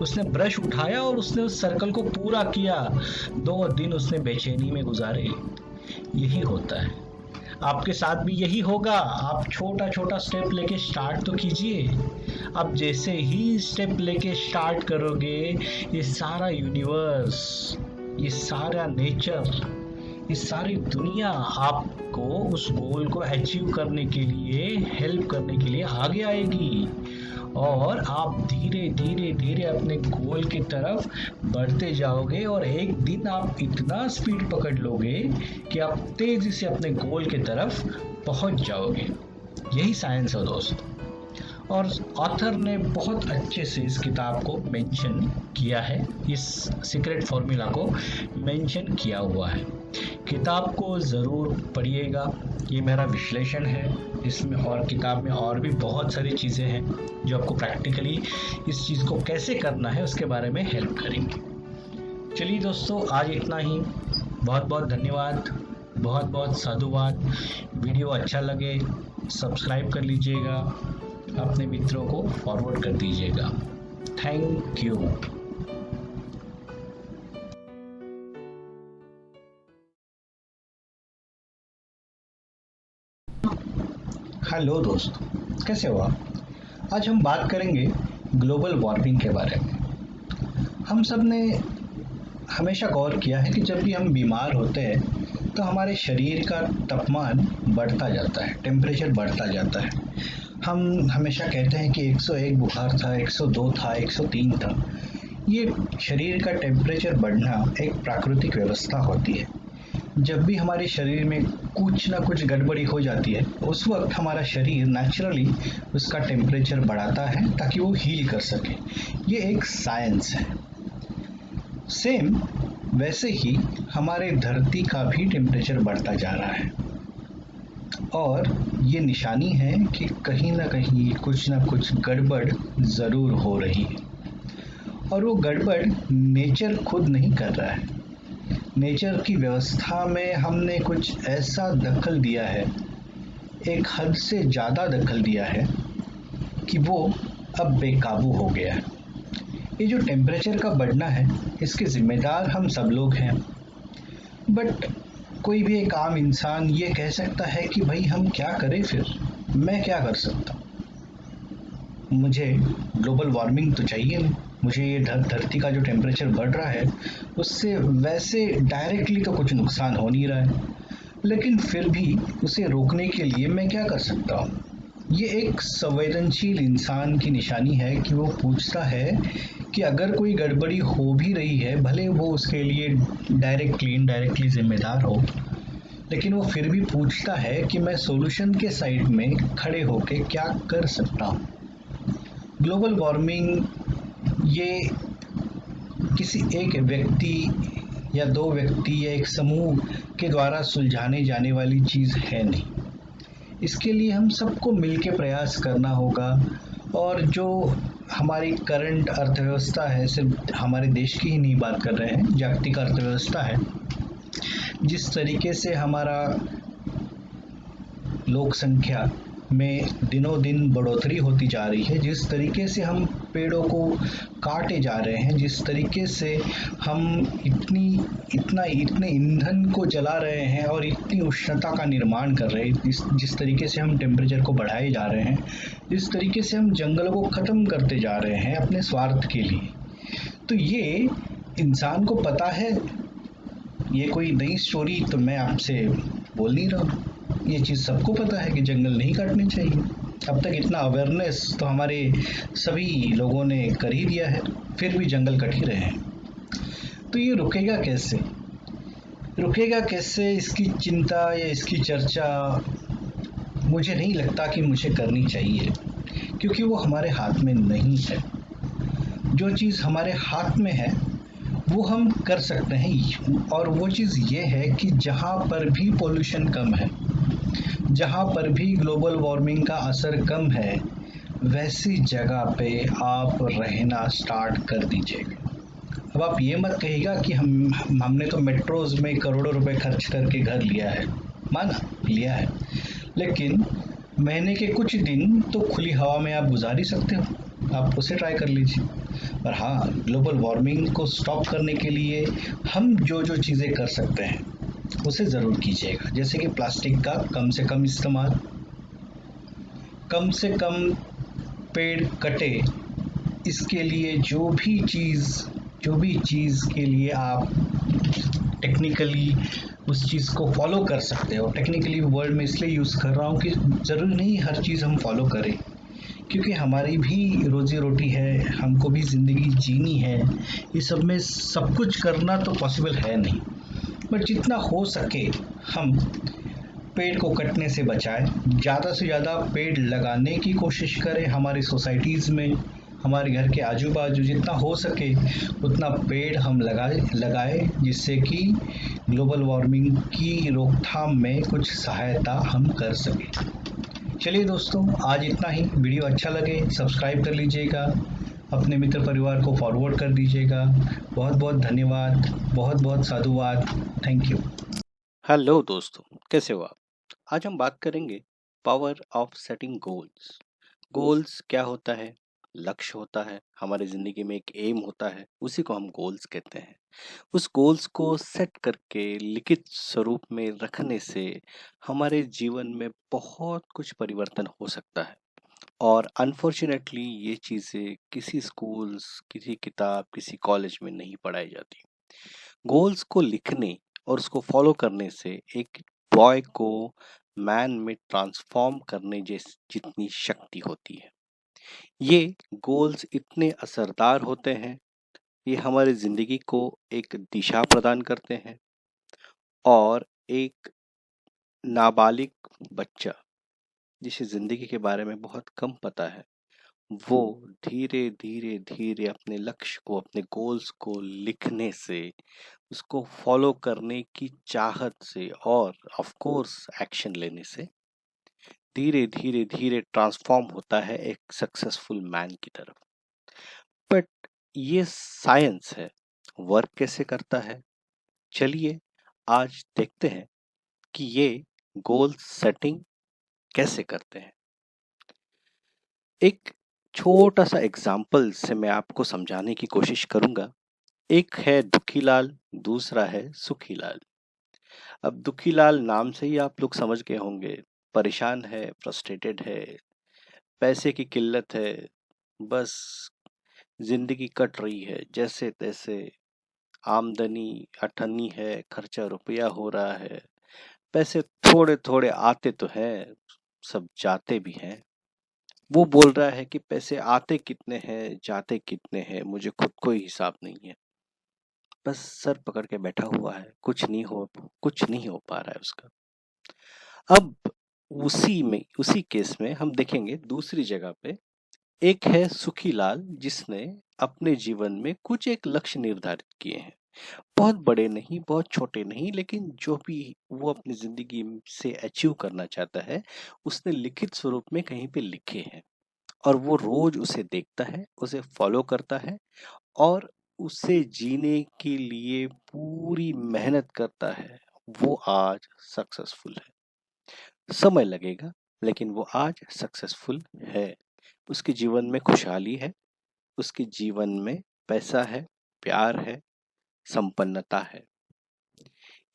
उसने ब्रश उठाया और उसने उस सर्कल को पूरा किया। 2 दिन उसने बेचैनी में गुजारे। यही होता है, आपके साथ भी यही होगा। आप छोटा छोटा स्टेप लेके स्टार्ट तो कीजिए। आप जैसे ही स्टेप लेके स्टार्ट करोगे, ये सारा यूनिवर्स, ये सारा नेचर, ये सारी दुनिया आपको उस गोल को अचीव करने के लिए, हेल्प करने के लिए आगे आएगी और आप धीरे धीरे धीरे अपने गोल की तरफ बढ़ते जाओगे और एक दिन आप इतना स्पीड पकड़ लोगे कि आप तेजी से अपने गोल की तरफ पहुंच जाओगे। यही साइंस है दोस्तों, और ऑथर ने बहुत अच्छे से इस किताब को मेंशन किया है, इस सीक्रेट फॉर्मूला को मेंशन किया हुआ है। किताब को ज़रूर पढ़िएगा, ये मेरा विश्लेषण है। इसमें और किताब में और भी बहुत सारी चीज़ें हैं जो आपको प्रैक्टिकली इस चीज़ को कैसे करना है उसके बारे में हेल्प करेंगे। चलिए दोस्तों, आज इतना ही। बहुत बहुत धन्यवाद, बहुत बहुत साधुवाद। वीडियो अच्छा लगे सब्सक्राइब कर लीजिएगा, अपने मित्रों को फॉरवर्ड कर दीजिएगा। Thank you. हेलो दोस्तों, कैसे हो आप? आज हम बात करेंगे ग्लोबल वार्मिंग के बारे में। हम सब ने हमेशा गौर किया है कि जब भी हम बीमार होते हैं तो हमारे शरीर का तापमान बढ़ता जाता है, टेम्परेचर बढ़ता जाता है। हम हमेशा कहते हैं कि 101 बुखार था, 102 था, 103 था। ये शरीर का टेम्परेचर बढ़ना एक प्राकृतिक व्यवस्था होती है। जब भी हमारे शरीर में कुछ ना कुछ गड़बड़ी हो जाती है, उस वक्त हमारा शरीर नेचुरली उसका टेम्परेचर बढ़ाता है ताकि वो हील कर सके। ये एक साइंस है। सेम वैसे ही हमारे धरती का भी टेम्परेचर बढ़ता जा रहा है और ये निशानी है कि कहीं ना कहीं कुछ ना कुछ गड़बड़ ज़रूर हो रही है। और वो गड़बड़ नेचर खुद नहीं कर रहा है। नेचर की व्यवस्था में हमने कुछ ऐसा दखल दिया है, एक हद से ज़्यादा दखल दिया है कि वो अब बेकाबू हो गया है। ये जो टेम्परेचर का बढ़ना है, इसके जिम्मेदार हम सब लोग हैं। बट कोई भी एक आम इंसान ये कह सकता है कि भाई हम क्या करें, फिर मैं क्या कर सकता हूँ? मुझे ग्लोबल वार्मिंग तो चाहिए नहीं। मुझे ये धरती का जो टेम्परेचर बढ़ रहा है उससे वैसे डायरेक्टली तो कुछ नुकसान हो नहीं रहा है, लेकिन फिर भी उसे रोकने के लिए मैं क्या कर सकता हूँ? ये एक संवेदनशील इंसान की निशानी है कि वो पूछता है कि अगर कोई गड़बड़ी हो भी रही है, भले वो उसके लिए डायरेक्टली इनडायरेक्टली जिम्मेदार हो, लेकिन वो फिर भी पूछता है कि मैं सॉल्यूशन के साइड में खड़े होकर क्या कर सकता हूँ। ग्लोबल वार्मिंग ये किसी एक व्यक्ति या 2 व्यक्ति या एक समूह के द्वारा सुलझाने जाने वाली चीज़ है नहीं। इसके लिए हम सबको मिलके प्रयास करना होगा। और जो हमारी करंट अर्थव्यवस्था है, सिर्फ हमारे देश की ही नहीं बात कर रहे हैं, जागतिक अर्थव्यवस्था है, जिस तरीके से हमारा लोक संख्या में दिनों दिन बढ़ोतरी होती जा रही है, जिस तरीके से हम पेड़ों को काटे जा रहे हैं, जिस तरीके से हम इतने ईंधन को जला रहे हैं और इतनी उष्णता का निर्माण कर रहे हैं, जिस तरीके से हम टेम्परेचर को बढ़ाए जा रहे हैं, जिस तरीके से हम जंगलों को ख़त्म करते जा रहे हैं अपने स्वार्थ के लिए, तो ये इंसान को पता है, ये कोई नई स्टोरी तो मैं आपसे बोल नहीं रहा हूँ। ये चीज़ सबको पता है कि जंगल नहीं काटने चाहिए। अब तक इतना अवेयरनेस तो हमारे सभी लोगों ने कर ही दिया है, फिर भी जंगल कट ही रहे हैं। तो ये रुकेगा कैसे? रुकेगा कैसे, इसकी चिंता या इसकी चर्चा मुझे नहीं लगता कि मुझे करनी चाहिए, क्योंकि वो हमारे हाथ में नहीं है। जो चीज़ हमारे हाथ में है वो हम कर सकते हैं, और वो चीज़ ये है कि जहाँ पर भी पोल्यूशन कम है, जहाँ पर भी ग्लोबल वार्मिंग का असर कम है, वैसी जगह पे आप रहना स्टार्ट कर दीजिएगा। अब आप ये मत कहिएगा कि हमने तो मेट्रोज में करोड़ों रुपए खर्च करके घर लिया है। माना लिया है, लेकिन महीने के कुछ दिन तो खुली हवा में आप गुजार ही सकते हो। आप उसे ट्राई कर लीजिए। और हाँ, ग्लोबल वार्मिंग को स्टॉप करने के लिए हम जो जो चीज़ें कर सकते हैं उसे ज़रूर कीजिएगा। जैसे कि प्लास्टिक का कम से कम इस्तेमाल, कम से कम पेड़ कटे, इसके लिए जो भी चीज़ के लिए आप टेक्निकली उस चीज़ को फॉलो कर सकते हो। टेक्निकली वर्ड में इसलिए यूज़ कर रहा हूँ कि ज़रूरी नहीं हर चीज़ हम फॉलो करें, क्योंकि हमारी भी रोजी रोटी है, हमको भी ज़िंदगी जीनी है। ये सब में सब कुछ करना तो पॉसिबल है नहीं, बट जितना हो सके हम पेड़ को कटने से बचाएं, ज़्यादा से ज़्यादा पेड़ लगाने की कोशिश करें। हमारी सोसाइटीज़ में, हमारे घर के आजू बाजू जितना हो सके उतना पेड़ हम लगाएं, जिससे कि ग्लोबल वार्मिंग की रोकथाम में कुछ सहायता हम कर सकें। चलिए दोस्तों, आज इतना ही। वीडियो अच्छा लगे सब्सक्राइब कर लीजिएगा, अपने मित्र परिवार को फॉरवर्ड कर दीजिएगा। बहुत बहुत धन्यवाद, बहुत बहुत साधुवाद। Thank you. हेलो दोस्तों, कैसे हो आप? आज हम बात करेंगे power of setting goals. Goals क्या होता है? लक्ष्य होता है, हमारी जिंदगी में एक एम होता है, उसी को हम गोल्स कहते हैं। उस गोल्स को सेट करके लिखित स्वरूप में रखने से हमारे जीवन में बहुत कुछ परिवर्तन हो सकता है। और अनफॉर्चुनेटली ये चीज़ें किसी स्कूल्स, किसी किताब, किसी कॉलेज में नहीं पढ़ाई जाती। गोल्स को लिखने और उसको फॉलो करने से एक बॉय को मैन में ट्रांसफॉर्म करने जैसी जितनी शक्ति होती है। ये गोल्स इतने असरदार होते हैं, ये हमारी जिंदगी को एक दिशा प्रदान करते हैं। और एक नाबालिग बच्चा जिसे जिंदगी के बारे में बहुत कम पता है, वो धीरे धीरे धीरे अपने लक्ष्य को, अपने गोल्स को लिखने से, उसको फॉलो करने की चाहत से और ऑफ कोर्स एक्शन लेने से धीरे धीरे धीरे ट्रांसफॉर्म होता है एक सक्सेसफुल मैन की तरफ। बट ये साइंस है, वर्क कैसे करता है? चलिए आज देखते हैं कि ये गोल सेटिंग कैसे करते हैं। एक छोटा सा एग्जाम्पल से मैं आपको समझाने की कोशिश करूंगा। एक है दुखीलाल, दूसरा है सुखीलाल। अब दुखीलाल नाम से ही आप लोग समझ गए होंगे, परेशान है, फ्रस्ट्रेटेड है, पैसे की किल्लत है, बस जिंदगी कट रही है जैसे तैसे, आमदनी अठन्नी है, खर्चा रुपया हो रहा है, पैसे थोड़े थोड़े आते तो हैं, सब जाते भी हैं। वो बोल रहा है कि पैसे आते कितने हैं, जाते कितने हैं, मुझे खुद को ही हिसाब नहीं है। बस सर पकड़ के बैठा हुआ है, कुछ नहीं हो पा रहा है उसका। अब उसी केस में हम देखेंगे दूसरी जगह पे एक है सुखीलाल, जिसने अपने जीवन में कुछ एक लक्ष्य निर्धारित किए हैं। बहुत बड़े नहीं, बहुत छोटे नहीं, लेकिन जो भी वो अपनी जिंदगी से अचीव करना चाहता है, उसने लिखित स्वरूप में कहीं पे लिखे हैं। और वो रोज उसे देखता है, उसे फॉलो करता है और उसे जीने के लिए पूरी मेहनत करता है। वो आज सक्सेसफुल है। समय लगेगा, लेकिन वो आज सक्सेसफुल है। उसके जीवन में खुशहाली है, उसके जीवन में पैसा है, प्यार है, संपन्नता है।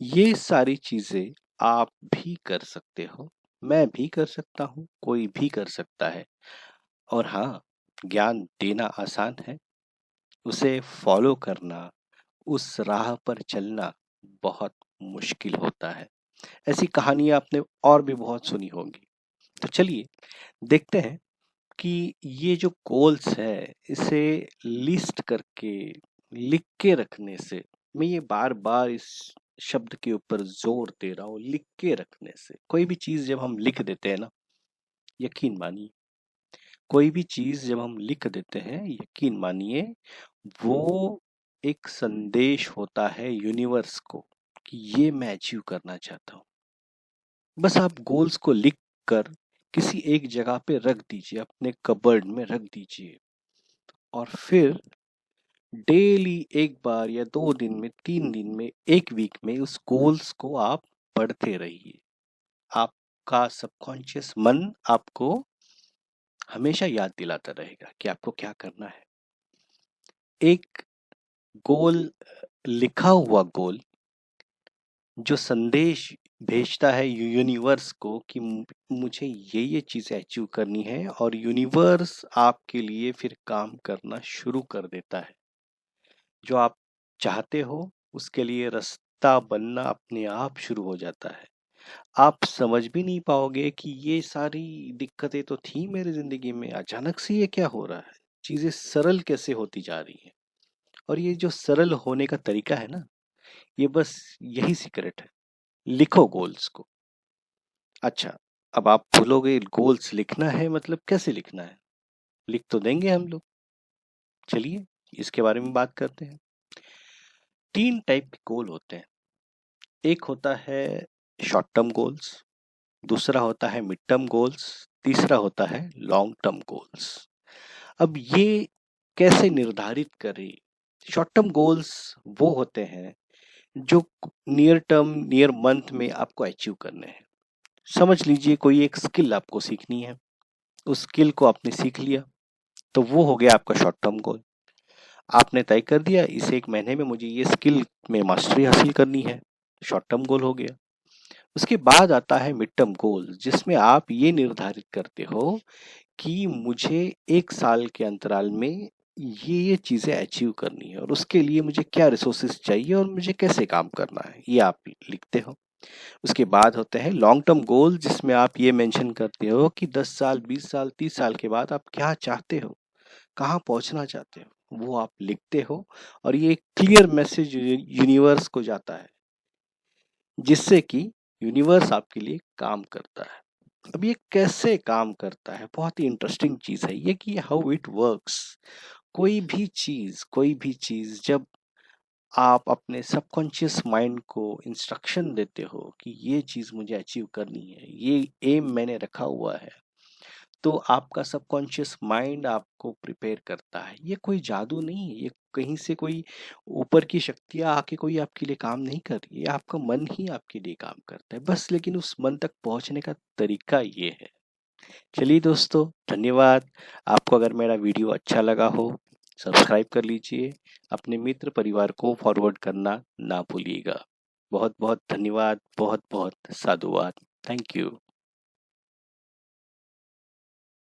ये सारी चीजें आप भी कर सकते हो, मैं भी कर सकता हूँ, कोई भी कर सकता है। और हाँ, ज्ञान देना आसान है, उसे फॉलो करना, उस राह पर चलना बहुत मुश्किल होता है। ऐसी कहानियां आपने और भी बहुत सुनी होंगी। तो चलिए देखते हैं कि ये जो गोल्स है इसे लिस्ट करके लिख के रखने से, मैं ये बार बार इस शब्द के ऊपर जोर दे रहा हूँ, लिख के रखने से। कोई भी चीज जब हम लिख देते हैं ना, यकीन मानिए, कोई भी चीज जब हम लिख देते हैं, यकीन मानिए, वो एक संदेश होता है यूनिवर्स को कि ये मैं अचीव करना चाहता हूँ। बस आप गोल्स को लिख कर किसी एक जगह पे रख दीजिए, अपने कबर्ड में रख दीजिए, और फिर डेली एक बार या 2 दिन में, 3 दिन में, एक वीक में उस गोल्स को आप पढ़ते रहिए। आपका सबकॉन्शियस मन आपको हमेशा याद दिलाता रहेगा कि आपको क्या करना है। एक गोल, लिखा हुआ गोल, जो संदेश भेजता है यूनिवर्स को कि मुझे ये चीजें अचीव करनी है, और यूनिवर्स आपके लिए फिर काम करना शुरू कर देता है। जो आप चाहते हो उसके लिए रास्ता बनना अपने आप शुरू हो जाता है। आप समझ भी नहीं पाओगे कि ये सारी दिक्कतें तो थी मेरी जिंदगी में, अचानक से ये क्या हो रहा है, चीजें सरल कैसे होती जा रही हैं। और ये जो सरल होने का तरीका है ना, ये बस यही सीक्रेट है। लिखो गोल्स को। अच्छा, अब आप भूलोगे गोल्स लिखना है मतलब कैसे लिखना है? लिख तो देंगे हम लोग। चलिए इसके बारे में बात करते हैं। 3 टाइप के गोल होते हैं। एक होता है शॉर्ट टर्म गोल्स, दूसरा होता है मिड टर्म गोल्स, तीसरा होता है लॉन्ग टर्म गोल्स। अब ये कैसे निर्धारित करें? शॉर्ट टर्म गोल्स वो होते हैं जो नियर टर्म, नियर मंथ में आपको अचीव करने हैं। समझ लीजिए कोई एक स्किल आपको सीखनी है, उस स्किल को आपने सीख लिया, तो वो हो गया आपका शॉर्ट टर्म गोल। आपने तय कर दिया इस 1 महीने में मुझे ये स्किल में मास्टरी हासिल करनी है, शॉर्ट टर्म गोल हो गया। उसके बाद आता है मिड टर्म गोल, जिसमें आप ये निर्धारित करते हो कि मुझे 1 साल के अंतराल में ये चीजें अचीव करनी है, और उसके लिए मुझे क्या रिसोर्सेज चाहिए और मुझे कैसे काम करना है, ये आप लिखते हो। उसके बाद होते हैं लॉन्ग टर्म गोल, जिसमें आप ये मेंशन करते हो कि 10 साल, 20 साल, 30 साल के बाद आप क्या चाहते हो, कहाँ पहुंचना चाहते हो, वो आप लिखते हो। और ये क्लियर मैसेज यूनिवर्स को जाता है, जिससे कि यूनिवर्स आपके लिए काम करता है। अब ये कैसे काम करता है, बहुत ही इंटरेस्टिंग चीज है ये कि हाउ इट वर्क्स। कोई भी चीज जब आप अपने सबकॉन्शियस माइंड को इंस्ट्रक्शन देते हो कि ये चीज मुझे अचीव करनी है, ये एम मैंने रखा हुआ है, तो आपका सबकॉन्शियस माइंड आपको प्रिपेयर करता है। ये कोई जादू नहीं है, ये कहीं से कोई ऊपर की शक्तियां आके कोई आपके लिए काम नहीं कर रही है, आपका मन ही आपके लिए काम करता है बस। लेकिन उस मन तक पहुंचने का तरीका ये है। चलिए दोस्तों, धन्यवाद। आपको अगर मेरा वीडियो अच्छा लगा हो, सब्सक्राइब कर लीजिए, अपने मित्र परिवार को फॉरवर्ड करना ना भूलिएगा। बहुत बहुत धन्यवाद, बहुत बहुत साधुवाद। Thank you.